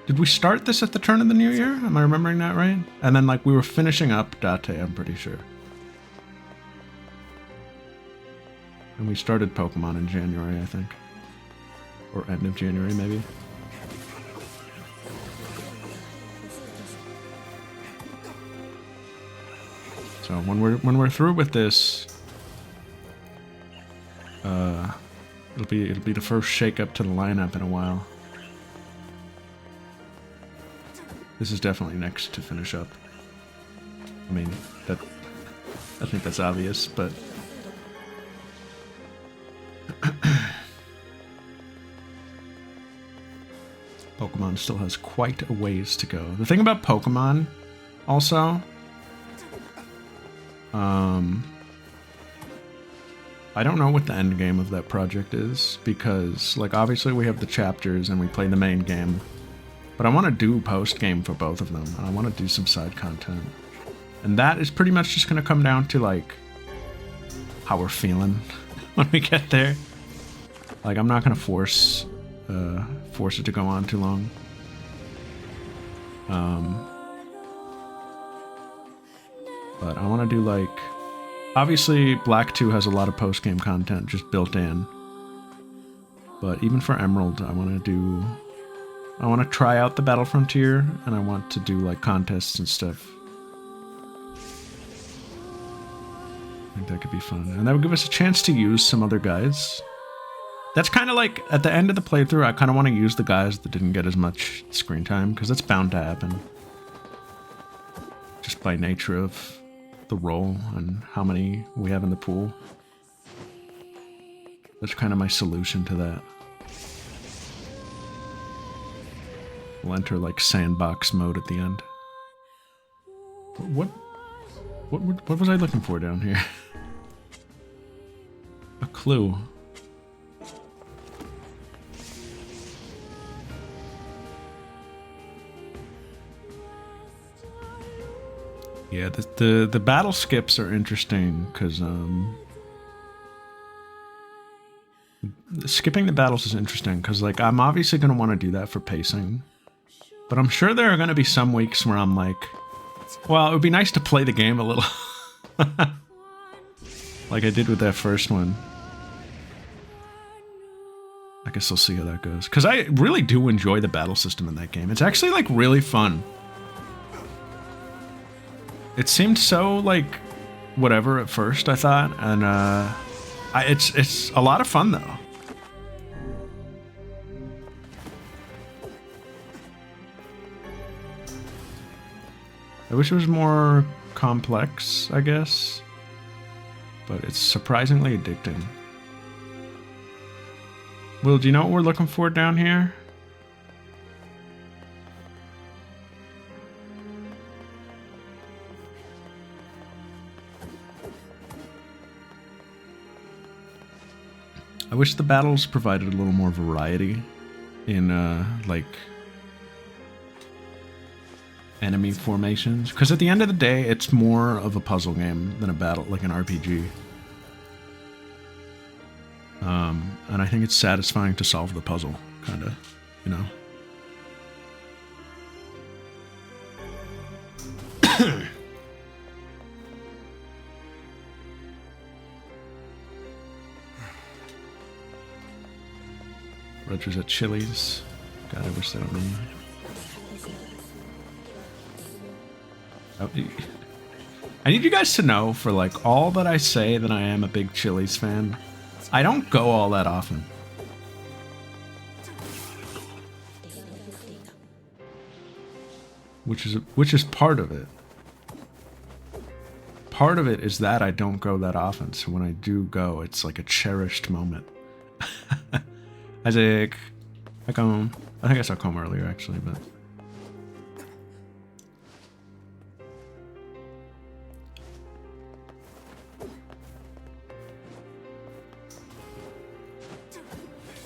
Did we start this at the turn of the new year? Am I remembering that right? And then, like, we were finishing up Date, I'm pretty sure. And we started Pokemon in January, I think. Or end of January, maybe. So when we're through with this, it'll be the first shake-up to the lineup in a while. This is definitely next to finish up. I mean, I think that's obvious, but Pokemon still has quite a ways to go. The thing about Pokemon, also, I don't know what the end game of that project is, because, like, obviously we have the chapters and we play the main game, but I want to do post-game for both of them, and I want to do some side content. And that is pretty much just going to come down to, like, how we're feeling when we get there. Like, I'm not going to force it to go on too long. But I want to do, like... Obviously, Black 2 has a lot of post-game content just built in. But even for Emerald, I want to try out the Battle Frontier, and I want to do, like, contests and stuff. I think that could be fun. And that would give us a chance to use some other guys. That's kind of like, at the end of the playthrough, I kind of want to use the guys that didn't get as much screen time, because that's bound to happen. Just by nature of the role and how many we have in the pool. That's kind of my solution to that. We'll enter, like, sandbox mode at the end. What was I looking for down here? A clue. Yeah, the battle skips are interesting, because skipping the battles is interesting, because, like, I'm obviously going to want to do that for pacing. But I'm sure there are going to be some weeks where I'm like, well, it would be nice to play the game a little. Like I did with that first one. I guess we'll see how that goes. Because I really do enjoy the battle system in that game. It's actually, like, really fun. It seemed so, like, whatever at first, I thought, and it's a lot of fun, though. I wish it was more complex, I guess, but it's surprisingly addicting. Will, do you know what we're looking for down here? I wish the battles provided a little more variety in, like, enemy formations. Because at the end of the day, it's more of a puzzle game than a battle, like an RPG. And I think it's satisfying to solve the puzzle, kind of, you know? Roger's at Chili's. God, I wish that would be... Oh, I need you guys to know, for like all that I say that I am a big Chili's fan, I don't go all that often. Which is part of it. Part of it is that I don't go that often, so when I do go, it's like a cherished moment. Isaac, back home. I think I saw Comb earlier, actually, but...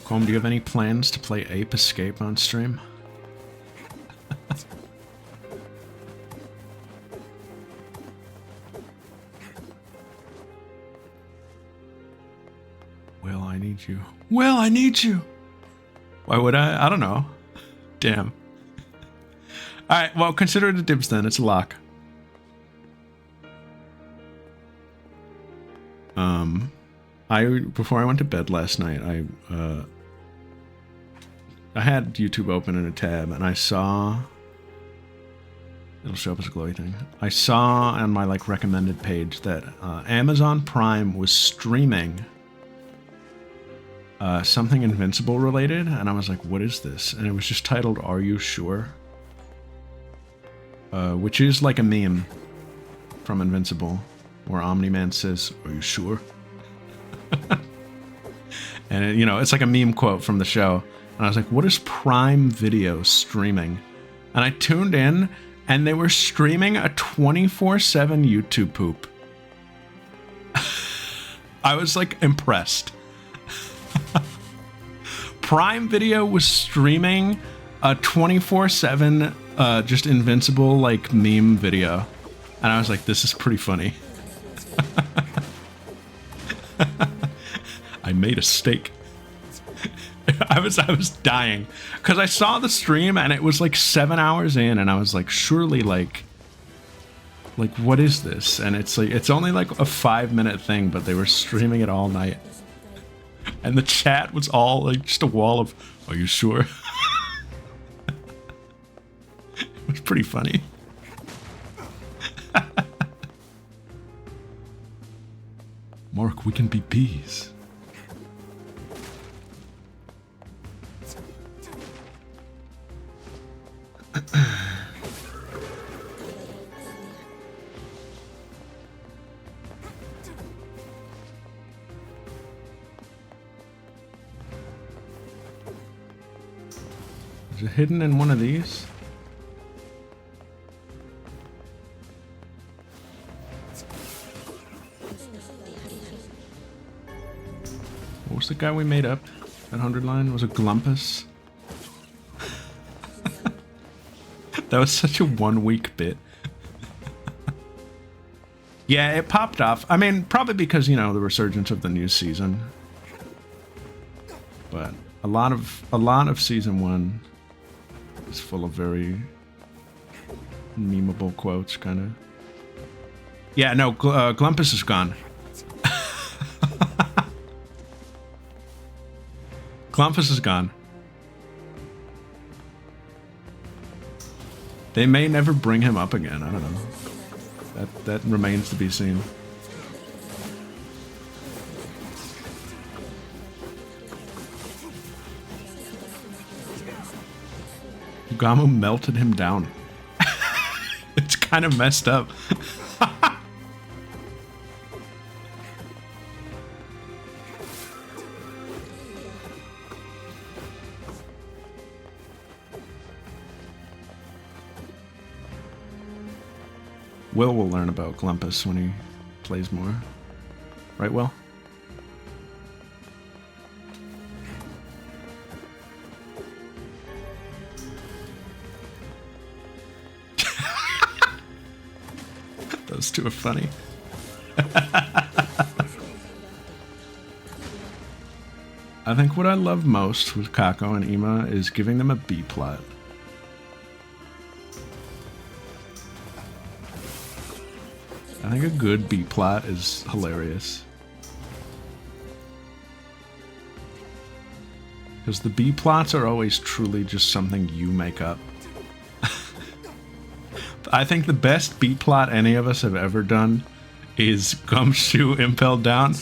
Comb, do you have any plans to play Ape Escape on stream? Will, I need you. Will, I need you! Why would I? I don't know. Damn. Alright, well, consider it a dibs then. It's a lock. Before I went to bed last night, I had YouTube open in a tab, and I saw... It'll show up as a glowy thing. I saw on my, like, recommended page that Amazon Prime was streaming something Invincible related, and I was like, what is this? And it was just titled, Are You Sure? Which is like a meme from Invincible, where Omni-Man says, Are you sure? And, it, you know, it's like a meme quote from the show. And I was like, what is Prime Video streaming? And I tuned in, and they were streaming a 24/7 YouTube poop. I was, like, impressed. Prime Video was streaming a 24/7 just Invincible, like, meme video. And I was like, this is pretty funny. I made a steak. I was dying because I saw the stream and it was like 7 hours in, and I was like, surely like what is this? And it's like, it's only like a 5-minute thing, but they were streaming it all night, and the chat was all like just a wall of, are you sure? It was pretty funny. Mark, we can be bees. Is it hidden in one of these? What was the guy we made up at 100 line? Was it Glumpus? That was such a 1 week bit. Yeah, it popped off. I mean, probably because, you know, the resurgence of the new season. But a lot of season 1 is full of very memeable quotes, kind of. Yeah, no, Glumpus is gone. Glumpus is gone. They may never bring him up again. I don't know. That remains to be seen. Gamu melted him down. It's kind of messed up. Will learn about Glumpus when he plays more. Right, Will? to it funny. I think what I love most with Kako and Ima is giving them a B plot. I think a good B plot is hilarious. Because the B plots are always truly just something you make up. I think the best B plot any of us have ever done is Gumshoe impelled down.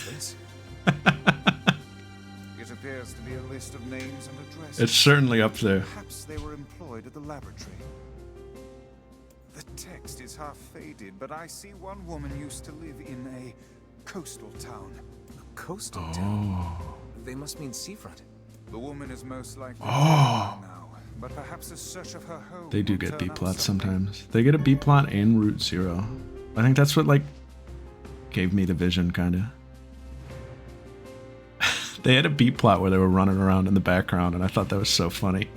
It appears to be a list of names and addresses. It's certainly up there. Perhaps they were employed at the laboratory. The text is half faded, but I see one woman used to live in a coastal town. A coastal town? They must mean seafront. The woman is most likely now, but perhaps a search of her home. They do will get turn B up plots something. sometimes. They get a B plot in Route Zero. I think that's what like gave me the vision, kinda. They had a B plot where they were running around in the background, and I thought that was so funny.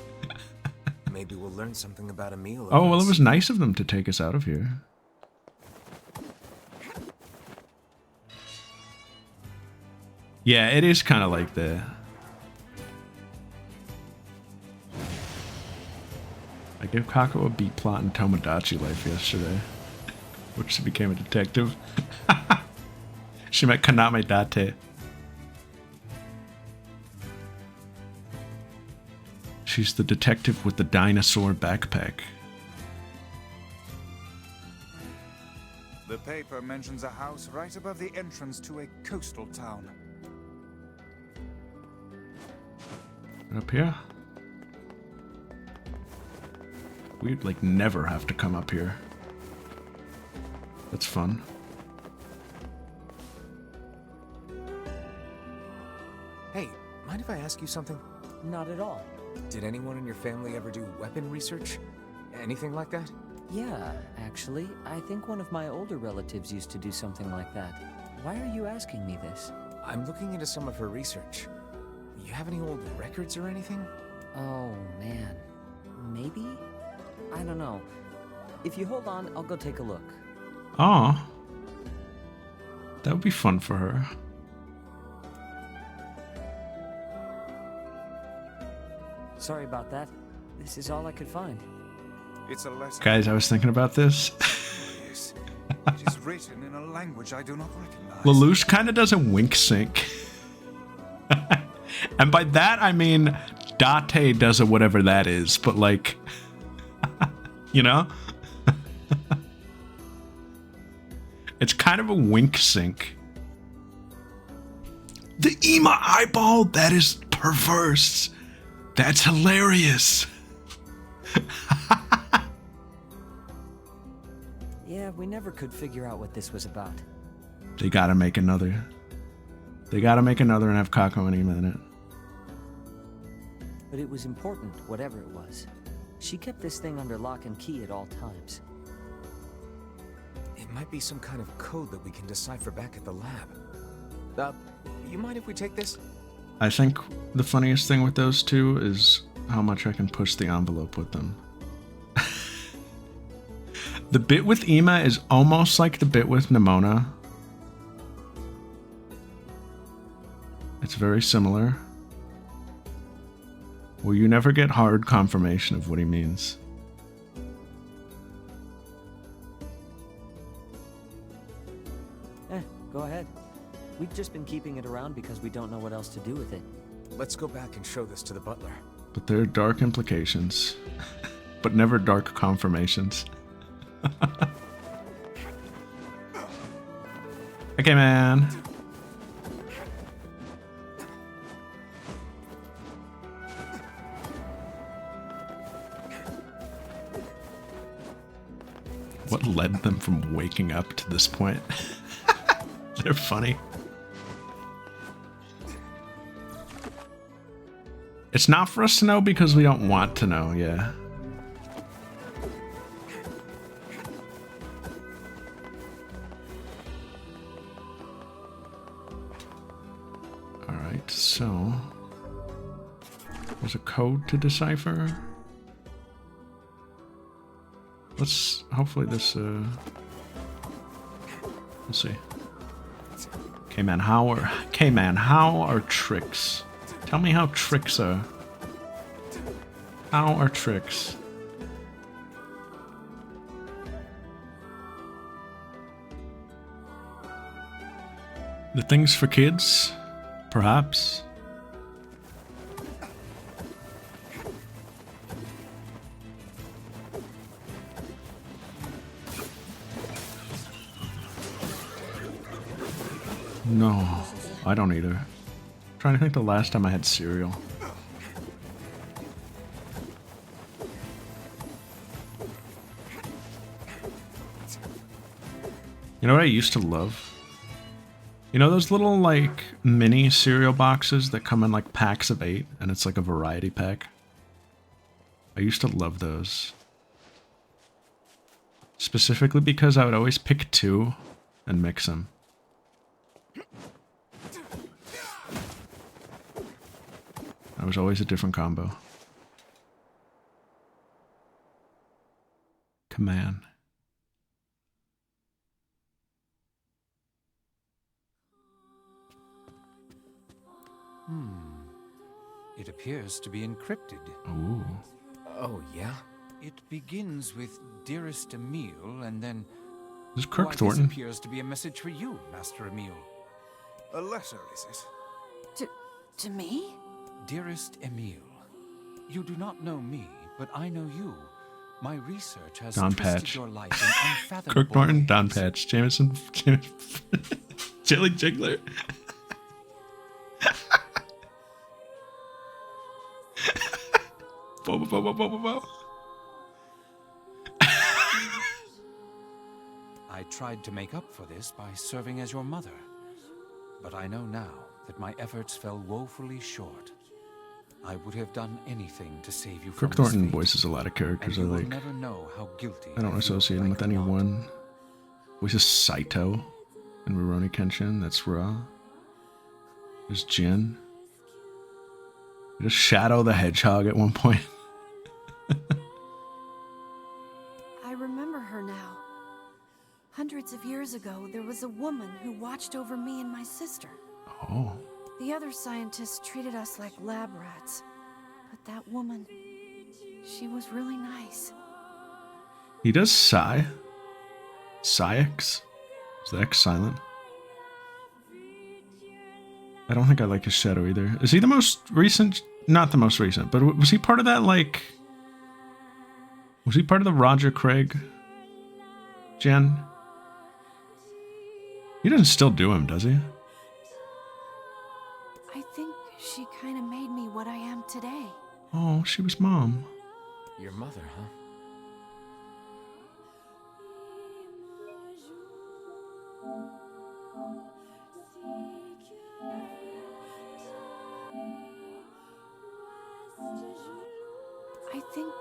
Maybe we'll learn something about Emil. Oh, well, it was nice of them to take us out of here. Yeah, it is kind of like the... I gave Kako a B plot in Tomodachi Life yesterday, which she became a detective. She met Kaname Date. She's the detective with the dinosaur backpack. The paper mentions a house right above the entrance to a coastal town. Up here? We'd like never have to come up here. That's fun. Hey, mind if I ask you something? Not at all. Did anyone in your family ever do weapon research? Anything like that? Yeah, actually, I think one of my older relatives used to do something like that. Why are you asking me this? I'm looking into some of her research. You have any old records or anything? Oh, man. Maybe? I don't know. If you hold on, I'll go take a look. Aw. That would be fun for her. Sorry about that. This is all I could find. It's a letter. Guys, I was thinking about this. It is written in a language I do not recognize. Lelouch kind of does a wink sync. And by that, I mean Date does a whatever that is, but like, you know? It's kind of a wink sync. The Ima eyeball, that is perverse. That's hilarious. Yeah, we never could figure out what this was about. They gotta make another. They gotta make another and have Kako and Ima in it. But it was important, whatever it was. She kept this thing under lock and key at all times. It might be some kind of code that we can decipher back at the lab. You mind if we take this? I think the funniest thing with those two is how much I can push the envelope with them. The bit with Ima is almost like the bit with Nimona. It's very similar. Well, you never get hard confirmation of what he means. Go ahead. We've just been keeping it around because we don't know what else to do with it. Let's go back and show this to the butler. But there are dark implications. But never dark confirmations. Okay, man. What led them from waking up to this point? They're funny. It's not for us to know because we don't want to know, yeah. Alright, so... there's a code to decipher. Let's see. K-Man, how are tricks? Tell me how tricks are. How are tricks? The things for kids? Perhaps? No, I don't either. I'm trying to think the last time I had cereal. You know what I used to love? You know those little, like, mini cereal boxes that come in, like, packs of 8, and it's like a variety pack? I used to love those. Specifically because I would always pick 2 and mix them. That was always a different combo. Command. It appears to be encrypted. Ooh. Oh, yeah? It begins with Dearest Emile, and then... This is Kirk Why, Thornton. This appears to be a message for you, Master Emile. A letter, is it? To me? Dearest Emile, you do not know me, but I know you. My research has Don twisted Patch. your life in unfathomable Kirk Thornton, ways. Don Patch, Jameson, Jelly Jiggler. Bo, bo, bo, bo, bo, bo, bo. I tried to make up for this by serving as your mother, but I know now that my efforts fell woefully short. I would have done anything to save you from Kirk this Thornton fate, voices a lot of characters I and you will like. never know how guilty I don't feel associate him like with I'm not. anyone. Voices Saito in Rurouni Kenshin. That's Ra. There's Jin. There's Shadow the Hedgehog at one point. I remember her now. Hundreds of years ago, there was a woman who watched over me and my sister. Oh. The other scientists treated us like lab rats. But that woman, she was really nice. He does Psy. Psyx? Is the X silent? I don't think I like his shadow either. Is he the most recent? Not the most recent, but was he part of that, like... Was he part of the Roger Craig gen? He doesn't still do him, does he? I think she kind of made me what I am today. Oh, she was mom. Your mother, huh? I think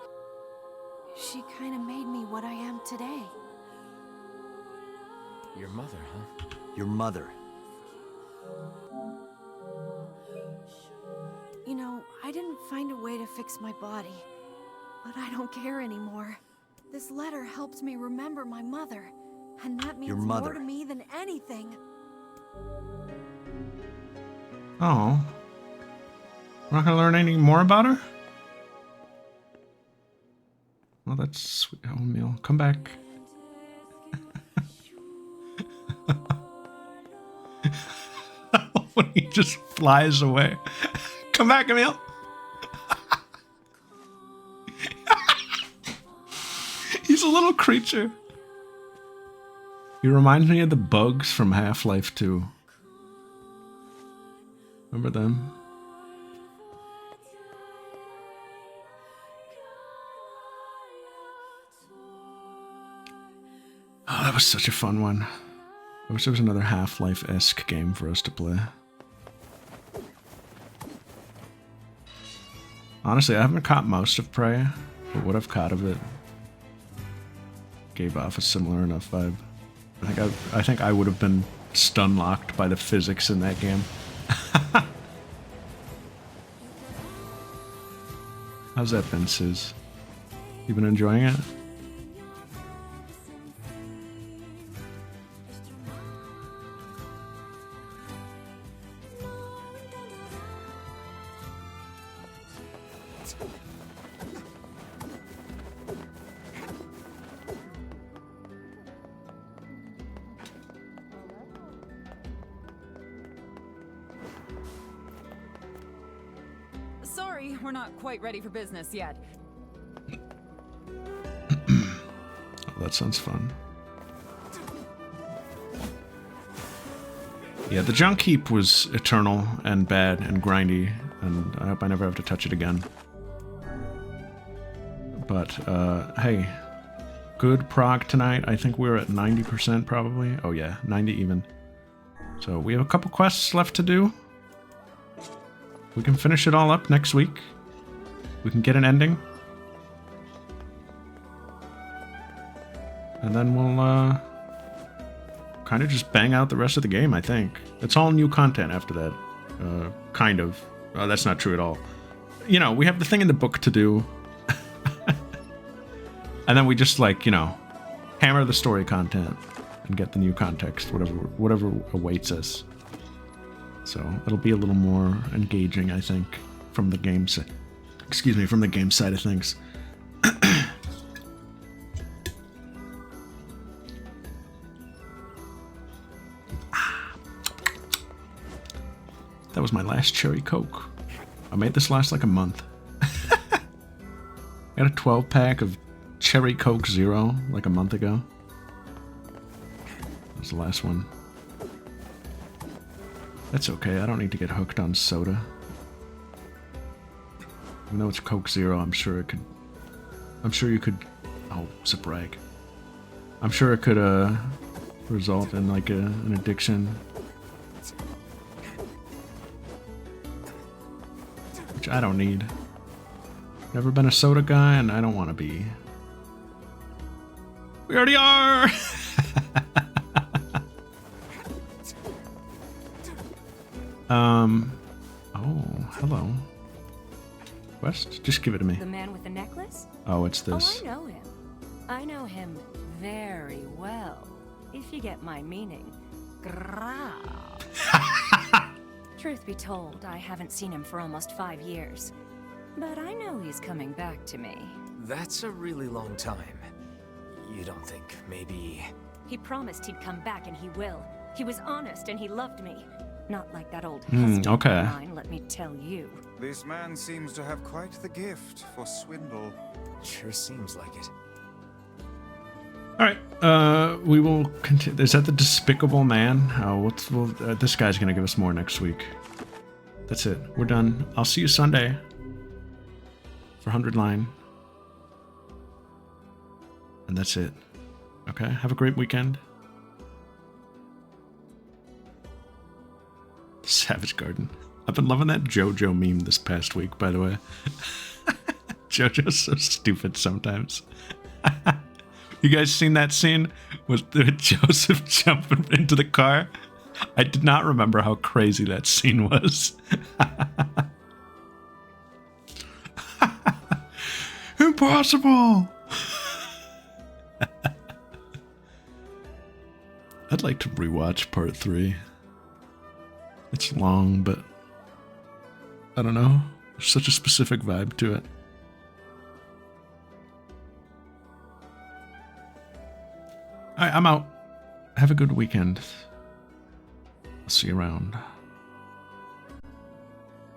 she kind of made me what I am today. Your mother, huh? Your mother. You know, I didn't find a way to fix my body, but I don't care anymore. This letter helped me remember my mother, and that means more to me than anything. Oh. We're not gonna learn any more about her? Well, that's sweet. Oh, Emil, come back. When he just flies away. Come back, Emil. He's a little creature. He reminds me of the bugs from Half-Life 2. Remember them? Oh, that was such a fun one. I wish there was another Half-Life-esque game for us to play. Honestly, I haven't caught most of Prey, but what I've caught of it gave off a similar enough vibe. I think I would have been stun-locked by the physics in that game. How's that been, Sis? You been enjoying it? Sorry, we're not quite ready for business yet. Oh, that sounds fun. Yeah, the junk heap was eternal and bad and grindy, and I hope I never have to touch it again. But, hey, good prog tonight. I think we're at 90% probably. Oh yeah, 90 even. So we have a couple quests left to do. We can finish it all up next week. We can get an ending. And then we'll, kind of just bang out the rest of the game, I think. It's all new content after that. Kind of. That's not true at all. You know, we have the thing in the book to do. And then we just, like, you know, hammer the story content and get the new context, whatever awaits us. So it'll be a little more engaging, I think, from the game side. Excuse me, from the game side of things. That was my last cherry Coke. I made this last like a month. I got a 12-pack of cherry Coke Zero like a month ago. That was the last one. That's okay, I don't need to get hooked on soda. Even though it's Coke Zero, I'm sure you could... Oh, it's a brag. I'm sure it could, result in, like, an addiction. Which I don't need. Never been a soda guy, and I don't want to be. We already are! Oh, hello. Quest? Just give it to me. The man with the necklace? Oh, it's this. Oh, I know him. I know him very well, if you get my meaning. Gra. Truth be told, I haven't seen him for almost 5 years. But I know he's coming back to me. That's a really long time. You don't think maybe... He promised he'd come back, and he will. He was honest, and he loved me. Not like that old okay. of mine, let me tell you. This man seems to have quite the gift for swindle. Sure seems like it. Alright, we will continue. Is that the Despicable Man? Oh, this guy's gonna give us more next week. That's it. We're done. I'll see you Sunday for 100 Line. And that's it. Okay, have a great weekend. Savage Garden. I've been loving that JoJo meme this past week, by the way. JoJo's so stupid sometimes. You guys seen that scene with Joseph jumping into the car? I did not remember how crazy that scene was. Impossible! I'd like to rewatch part 3. It's long, but I don't know. There's such a specific vibe to it. Alright, I'm out. Have a good weekend. I'll see you around.